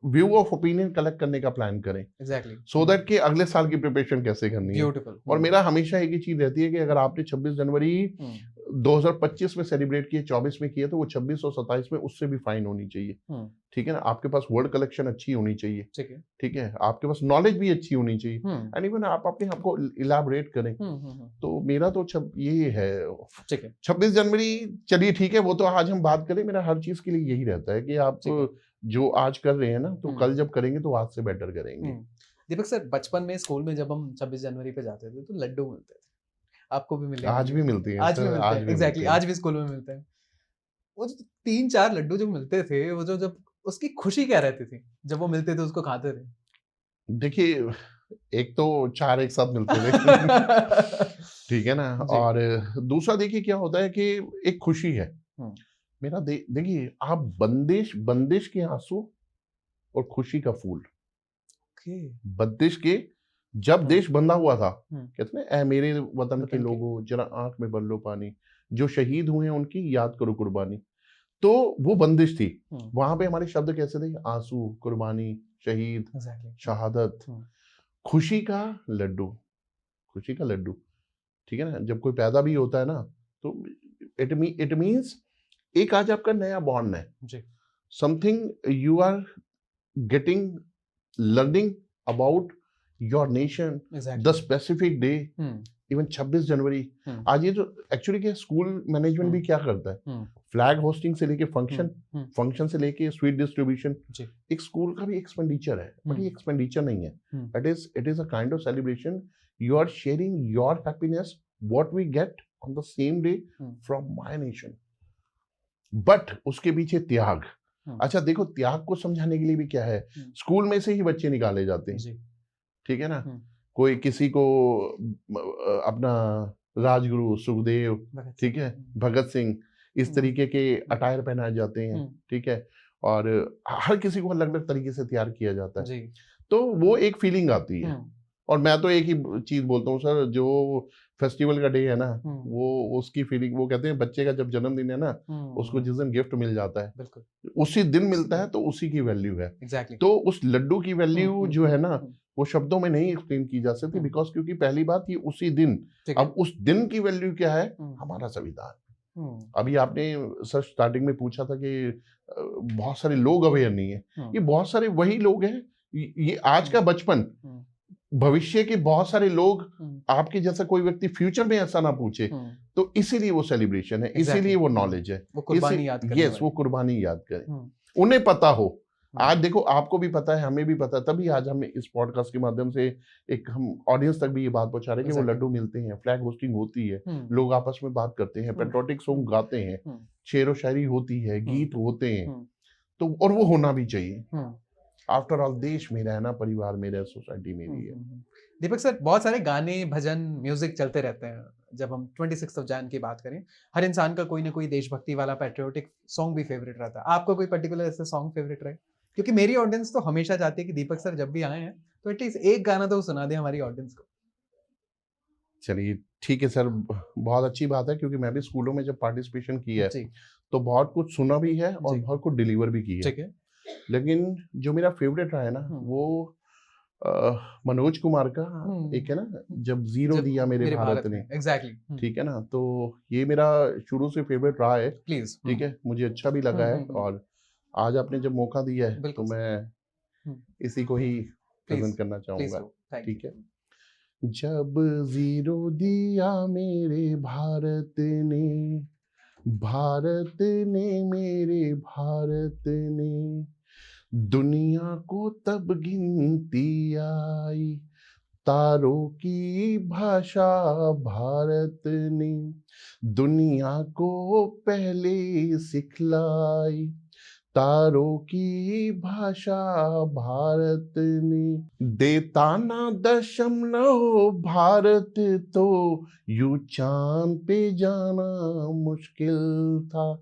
view of opinion collect करने का प्लान करें, सो दैट कि अगले साल की प्रिपरेशन कैसे करनी है। और मेरा हमेशा एक ही चीज रहती है कि अगर आपने 26 जनवरी 2025 में सेलिब्रेट किए, 24 में किए, तो वो 26 और 27 में उससे भी फाइन होनी चाहिए, ठीक है ना। आपके पास वर्ड कलेक्शन अच्छी होनी चाहिए, ठीक है, आपके पास नॉलेज भी अच्छी होनी चाहिए, एंड इवन आप अपने आप को इलैबोरेट करें। तो मेरा तो ये है 26 जनवरी। चलिए ठीक है, वो तो आज हम बात करें, मेरा हर चीज के लिए यही रहता है कि आप जो आज कर रहे हैं ना, तो कल जब करेंगे तो आज से बेटर करेंगे।
दीपक सर, बचपन में स्कूल में जब हम 26 जनवरी पे जाते थे तो लड्डू मिलते थे, आपको भी मिले?
आज भी मिलती है,
आज भी मिलते हैं, एग्जैक्टली, आज भी स्कूल में मिलते हैं। वो जो 3-4 लड्डू जो मिलते थे, वो जो जब उसकी खुशी क्या रहती थी जब वो मिलते थे, उसको खाते थे?
देखिए एक तो 4 एक साथ मिलते थे ठीक है ना, और दूसरा देखिए क्या होता है कि एक खुशी है मेरा। देखिए आप बंदिश के आंसू और खुशी का फूल, बंदिश के जब देश बंधा हुआ था, कहते हैं ऐ मेरे वतन के लोगों जरा आंख में भर लो पानी, जो शहीद हुए हैं उनकी याद करो कुर्बानी। तो वो बंदिश थी, वहां पे हमारे शब्द कैसे थे, आंसू, कुर्बानी, शहीद, शहादत, खुशी का लड्डू, खुशी का लड्डू, ठीक है ना। जब कोई पैदा भी होता है ना, तो इट मीन्स एक आज आपका नया बॉर्न है, something you are getting, learning about your nation, the specific day, even 26 January, आज ये जो एक्चुअली क्या स्कूल मैनेजमेंट भी क्या करता है, फ्लैग होस्टिंग से लेके फंक्शन से लेके स्वीट डिस्ट्रीब्यूशन, एक स्कूल का भी एक्सपेंडिचर है, बट ये एक्सपेंडिचर नहीं है, it is a kind of celebration. You are sharing your happiness what we get on the same day from my nation. But उसके पीछे त्याग. अच्छा देखो, त्याग को समझाने के लिए भी क्या है, स्कूल में से ही बच्चे निकाले जाते हैं, ठीक है ना. कोई किसी को अपना राजगुरु सुखदेव, ठीक है, भगत सिंह, इस तरीके के अटायर पहनाए जाते हैं, ठीक है, और हर किसी को अलग अलग तरीके से तैयार किया जाता है, तो वो एक फीलिंग आती है. और मैं तो एक ही चीज बोलता हूँ सर, जो फेस्टिवल का डे है ना, वो उसकी फीलिंग, वो कहते हैं बच्चे का जब जन्मदिन है ना, उसको जिस दिन गिफ्ट मिल जाता है उसी दिन मिलता है, तो उसी की वैल्यू है. तो उस लड्डू की वैल्यू जो है ना, वो शब्दों में नहीं एक्सप्लेन की जा सकती, बिकॉज क्योंकि पहली बात ये उसी दिन, अब उस दिन की वैल्यू क्या है, हमारा संविधान. अभी आपने सर स्टार्टिंग में पूछा था कि बहुत सारे लोग अवेयर नहीं है, ये बहुत सारे वही लोग हैं, ये आज का बचपन, भविष्य के बहुत सारे लोग, आपके जैसा कोई व्यक्ति फ्यूचर में ऐसा ना पूछे, तो इसीलिए वो सेलिब्रेशन है, इसीलिए वो नॉलेज है,
वो कुर्बानी याद करें.
यस, वो कुर्बानी याद करें, उन्हें पता हो. आज देखो, आपको भी पता है, हमें भी पता है, तभी आज हम इस पॉडकास्ट के माध्यम से एक हम ऑडियंस तक भी ये बात पहुंचा रहे हैं कि वो लड्डू मिलते हैं, फ्लैग होस्टिंग होती है, लोग आपस में बात करते हैं, पेट्रियोटिक सॉन्ग गाते हैं, शेरो शायरी होती है, गीत होते हैं, तो और वो होना भी चाहिए. आफ्टर ऑल देश मेरा है ना, परिवार मेरा, सोसाइटी मेरी है.
दीपक सर, बहुत सारे गाने, भजन, म्यूजिक चलते रहते हैं. जब हम 26 जैन की बात करें, हर इंसान का कोई ना कोई देशभक्ति वाला पैट्रियोटिक सॉन्ग भी फेवरेट रहता है. आपका कोई पर्टिकुलर ऐसा सॉन्ग फेवरेट रहे? क्योंकि मेरी ऑडियंस तो हमेशा चाहती है कि दीपक सर जब भी आए हैं तो एटलीस्ट एक गाना तो सुना दे हमारी ऑडियंस को.
चलिए ठीक है सर, बहुत अच्छी बात है, क्योंकि मैं भी स्कूलों में जब पार्टिसिपेशन किया है तो बहुत कुछ सुना भी है और बहुत कुछ डिलीवर भी किया है. लेकिन जो मेरा फेवरेट रहा है ना, वो मनोज कुमार का एक है ना, जब जीरो दिया मेरे भारत ने,
एग्जैक्टली,
ठीक है ना, तो ये मेरा शुरू से फेवरेट रहा है.
प्लीज,
ठीक है, मुझे अच्छा भी लगा है, और आज आपने जब मौका दिया है तो मैं इसी को ही प्रेजेंट करना चाहूंगा. ठीक है. जब जीरो दिया मेरे भारत ने, भारत ने मेरे भारत ने, दुनिया को तब गिनती आई, तारों की भाषा भारत ने दुनिया को पहले सिखलाई, तारों की भाषा भारत ने, देता ना दशमलव भारत तो यू चांद पे जाना मुश्किल था,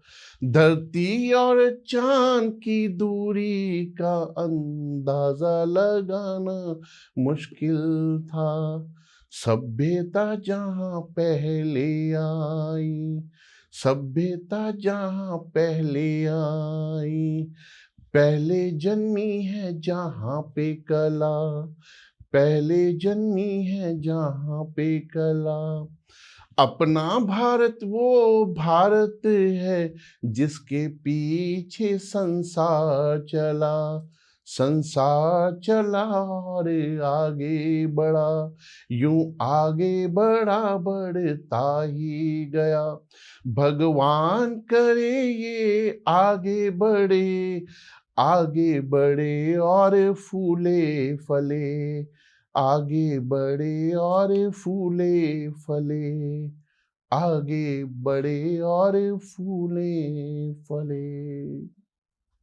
धरती और चांद की दूरी का अंदाजा लगाना मुश्किल था, सभ्यता जहां पहले आई, सभ्यता जहां पहले आई, पहले जन्मी है जहां पे कला, पहले जन्मी है जहां पे कला, अपना भारत वो भारत है जिसके पीछे संसार चला, संसार चला और आगे बढ़ा, यूं आगे बढ़ा बढ़ता ही गया, भगवान करे ये आगे बढ़े, आगे बढ़े और फूले फले, आगे बढ़े और फूले फले, आगे बढ़े और फूले फले.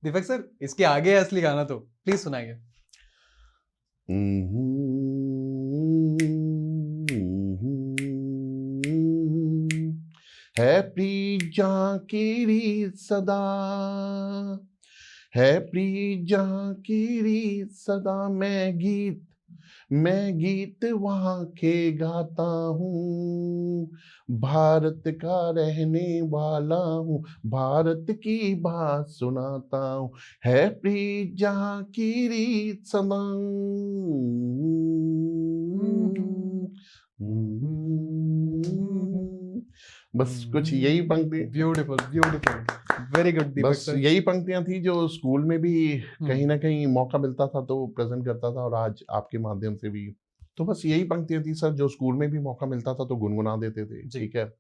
दीपक सर, इसके आगे असली गाना तो प्लीज सुनाइए.
है प्रीत जहाँ की रीत सदा, है प्रीत जहाँ की रीत सदा, मैं गीत वहाँ के गाता हूँ, भारत का रहने वाला हूँ, भारत की बात सुनाता हूँ, है प्रीत जहाँ की रीत सदा. बस कुछ यही पंक्ति.
ब्यूटीफुल, ब्यूटीफुल, वेरी गुड दीपक
बस
सर.
यही पंक्तियां थी जो स्कूल में भी कहीं ना कहीं मौका मिलता था तो प्रेजेंट करता था, और आज आपके माध्यम से भी तो बस यही पंक्तियां थी सर, जो स्कूल में भी मौका मिलता था तो गुनगुना देते थे,
जी।
ठीक है।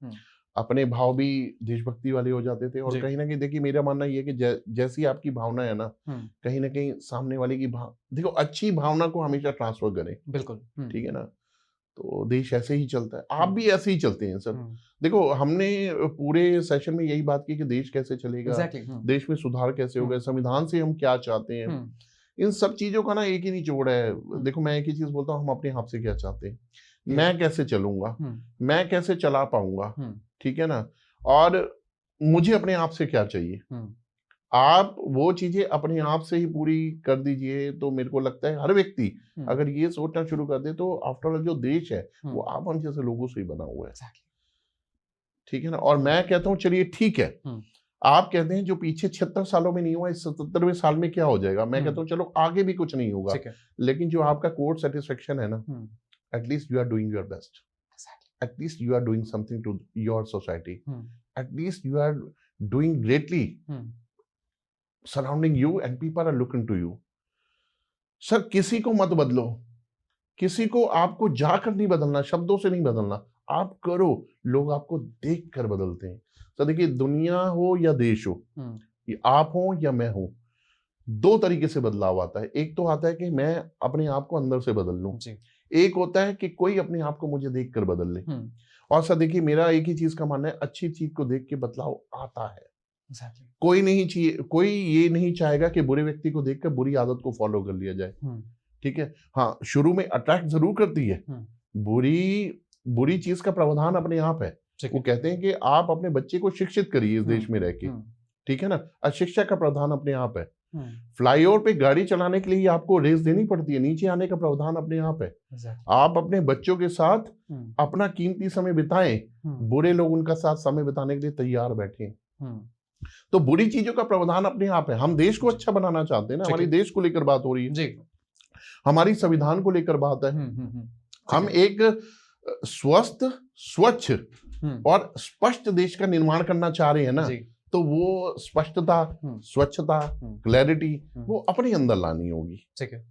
अपने भाव भी देशभक्ति वाले हो जाते थे, और
जी।
कहीं ना कहीं देखिए मेरा मानना ये है कि जैसी आपकी भावना है ना, कहीं ना कहीं सामने वाले की देखो अच्छी भावना को हमेशा ट्रांसफर करें,
बिल्कुल।
ठीक है ना। तो देश ऐसे ही चलता है, आप भी ऐसे ही चलते हैं सर। देखो हमने पूरे सेशन में यही बात की कि देश कैसे चलेगा,
एग्जैक्टली।
देश में सुधार कैसे होगा, संविधान से हम क्या चाहते हैं, इन सब चीजों का ना एक ही निचोड़ है। देखो मैं एक ही चीज बोलता हूँ, हम अपने आप से क्या चाहते हैं, मैं कैसे चलूंगा, मैं कैसे चला पाऊंगा, ठीक है ना, और मुझे अपने आप से क्या चाहिए। आप वो चीजें अपने आप से ही पूरी कर दीजिए, तो मेरे को लगता है हर व्यक्ति अगर ये सोचना शुरू कर दे, तो आफ्टर ऑल जो देश है वो आप हम जैसे लोगों से ही बना हुआ है, ठीक है ना। और मैं कहता हूँ चलिए ठीक है, आप कहते हैं जो पीछे 76 सालों में नहीं हुआ, इस 77वें साल में क्या हो जाएगा, मैं कहता हूँ चलो आगे भी कुछ नहीं होगा, लेकिन जो आपका कोर सेटिस्फेक्शन है ना, at least you are doing your best, at least you are doing something to your society, at least you are doing greatly surrounding you and people are looking to you. Sir किसी को मत बदलो, किसी को आपको जाकर नहीं बदलना, शब्दों से नहीं बदलना, आप करो, लोग आपको देख कर बदलते हैं। सर देखिए दुनिया हो या देश हो, ये आप हो या मैं हूं, दो तरीके से बदलाव आता है। एक तो आता है कि मैं अपने आप को अंदर से बदल लूं, एक होता है कि कोई अपने आप को मुझे देख कर बदल ले। और सर देखिए मेरा एक ही चीज का मानना है, अच्छी चीज को देख के बदलाव आता है। कोई नहीं चाहिए, कोई ये नहीं चाहेगा कि बुरे व्यक्ति को देखकर बुरी आदत को फॉलो कर लिया जाए, ठीक है। हाँ शुरू में अट्रैक्ट जरूर करती है, बुरी चीज का प्रावधान अपने आप है। वो कहते हैं कि आप अपने बच्चे को शिक्षित करिए इस देश में रह के, ठीक है ना, अशिक्षा का प्रावधान अपने आप है। फ्लाईओवर पे गाड़ी चलाने के लिए आपको रेस देनी पड़ती है, नीचे आने का प्रावधान अपने आप है। आप अपने बच्चों के साथ अपना कीमती समय बिताएं, बुरे लोग उनका साथ समय बिताने के लिए तैयार बैठे। तो बुरी चीजों का प्रावधान अपने आप है। हम देश को अच्छा बनाना चाहते हैं ना, हमारी देश को लेकर बात हो रही है जी, हमारी संविधान को लेकर बात है। हम एक स्वस्थ, स्वच्छ और स्पष्ट देश का निर्माण करना चाह रहे हैं ना, तो वो स्पष्टता, स्वच्छता, क्लैरिटी वो अपने अंदर लानी होगी, ठीक है।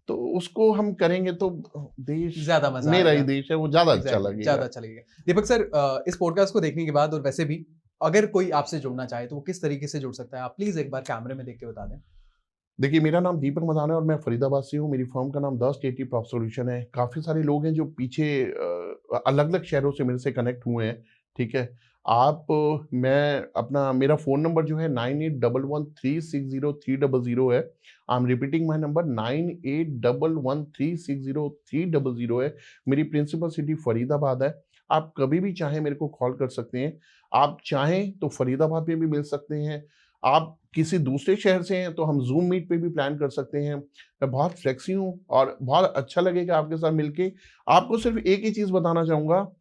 तो उसको हम करेंगे तो देश ज्यादा मजा, मेरा ही देश है वो ज्यादा अच्छा लगेगा।
दीपक सर इस पॉडकास्ट को देखने के बाद और वैसे भी अगर कोई आपसे जुड़ना चाहे तो वो किस तरीके से जुड़ सकता है, आप प्लीज एक बार कैमरे में देख के बता दें।
देखिए मेरा नाम दीपक मदान है और मैं फरीदाबाद से हूँ। मेरी फर्म का नाम द स्टेटी प्रॉप सॉल्यूशन है। काफ़ी सारे लोग हैं जो पीछे अलग अलग शहरों से मेरे से कनेक्ट हुए हैं, ठीक है। मेरा फ़ोन नंबर जो है 9811360300 है। I am repeating my number 9811360300 है। मेरी प्रिंसिपल सिटी फरीदाबाद है। आप कभी भी चाहें मेरे को कॉल कर सकते हैं। आप चाहें तो फरीदाबाद में भी मिल सकते हैं। आप किसी दूसरे शहर से हैं तो हम जूम मीट पे भी प्लान कर सकते हैं। मैं बहुत फ्लेक्सी हूँ और बहुत अच्छा लगेगा आपके साथ मिलके। आपको सिर्फ एक ही चीज़ बताना चाहूँगा,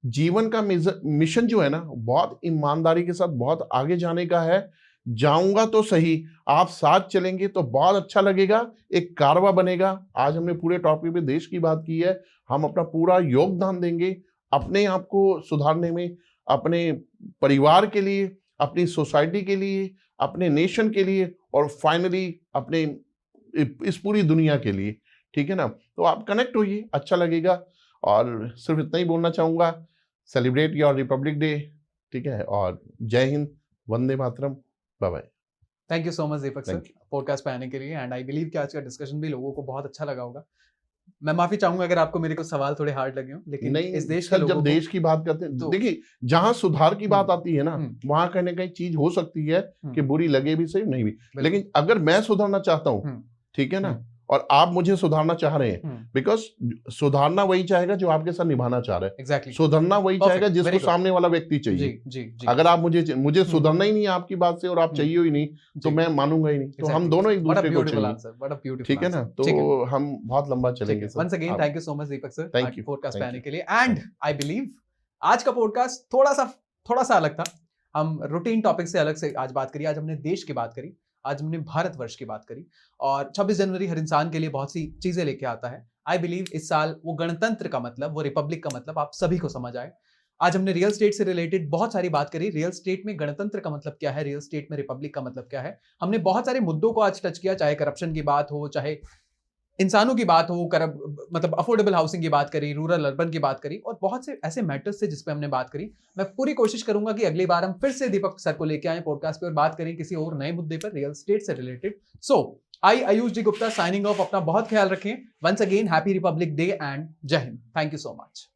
जीवन का मिशन जो है ना, बहुत ईमानदारी के साथ बहुत आगे जाने का है। जाऊंगा तो सही, आप साथ चलेंगे तो बहुत अच्छा लगेगा, एक कारवा बनेगा। आज हमने पूरे टॉपिक पे देश की बात की है। हम अपना पूरा योगदान देंगे अपने आप को सुधारने में, अपने परिवार के लिए, अपनी सोसाइटी के लिए, अपने नेशन के लिए और फाइनली अपने इस पूरी दुनिया के लिए, ठीक है ना। तो आप कनेक्ट होइए, अच्छा लगेगा। और सिर्फ इतना ही बोलना चाहूँगा, सेलिब्रेट योर रिपब्लिक डे, ठीक है। और Jai Hind, Vande Mataram, bye bye.
Thank you so much Deepak sir podcast पे आने के लिए। एंड आई बिलीव कि आज का डिस्कशन भी लोगों को बहुत अच्छा लगा होगा। मैं माफी चाहूंगा अगर आपको मेरे कुछ सवाल थोड़े हार्ड लगे हों, लेकिन नहीं, इस देश के लोगों
जब देश की बात करते हैं तो देखिए जहां सुधार की बात आती है ना, वहां कहीं ना कहीं चीज हो सकती है कि बुरी लगे भी सही, नहीं भी, लेकिन अगर मैं सुधारना चाहता हूँ, ठीक है ना, और आप मुझे सुधारना चाह रहे हैं, बिकॉज सुधारना वही चाहेगा जो आपके साथ निभाना चाह रहा है।
Exactly.
सुधरना वही चाहेगा जिसको सामने वाला व्यक्ति चाहिए।
जी।
अगर आप मुझे सुधरना ही नहीं है आपकी बात से और आप चाहिए ही नहीं, तो मैं मानूंगा ही नहीं। तो हम दोनों एक दूसरे को चाहिए, ठीक है ना। तो हम बहुत लंबा चलेंगे।
Once again thank you so much Deepak sir
thank you
podcast पे आने के लिए। एंड आई बिलीव आज का पॉडकास्ट थोड़ा सा अलग था। हम रूटीन टॉपिक से अलग से आज बात करी। आज हमने देश की बात करी, आज हमने भारतवर्ष की बात करी। और 26 जनवरी हर इंसान के लिए बहुत सी चीजें लेके आता है। आई बिलीव इस साल वो गणतंत्र का मतलब, वो रिपब्लिक का मतलब आप सभी को समझ आए। आज हमने रियल स्टेट से रिलेटेड बहुत सारी बात करी। रियल स्टेट में गणतंत्र का मतलब क्या है, रियल स्टेट में रिपब्लिक का मतलब क्या है। हमने बहुत सारे मुद्दों को आज टच किया, चाहे करप्शन की बात हो, चाहे इंसानों की बात हो, मतलब अफोर्डेबल हाउसिंग की बात करी, रूरल अर्बन की बात करी और बहुत से ऐसे मैटर्स थे जिसपे हमने बात करी। मैं पूरी कोशिश करूंगा कि अगली बार हम फिर से दीपक सर को लेके आए पॉडकास्ट पे और बात करें किसी और नए मुद्दे पर रियल एस्टेट से related. So I Ayush D Gupta signing off. अपना बहुत ख्याल रखें। Once again happy republic day and Jai Hind. Thank you so much.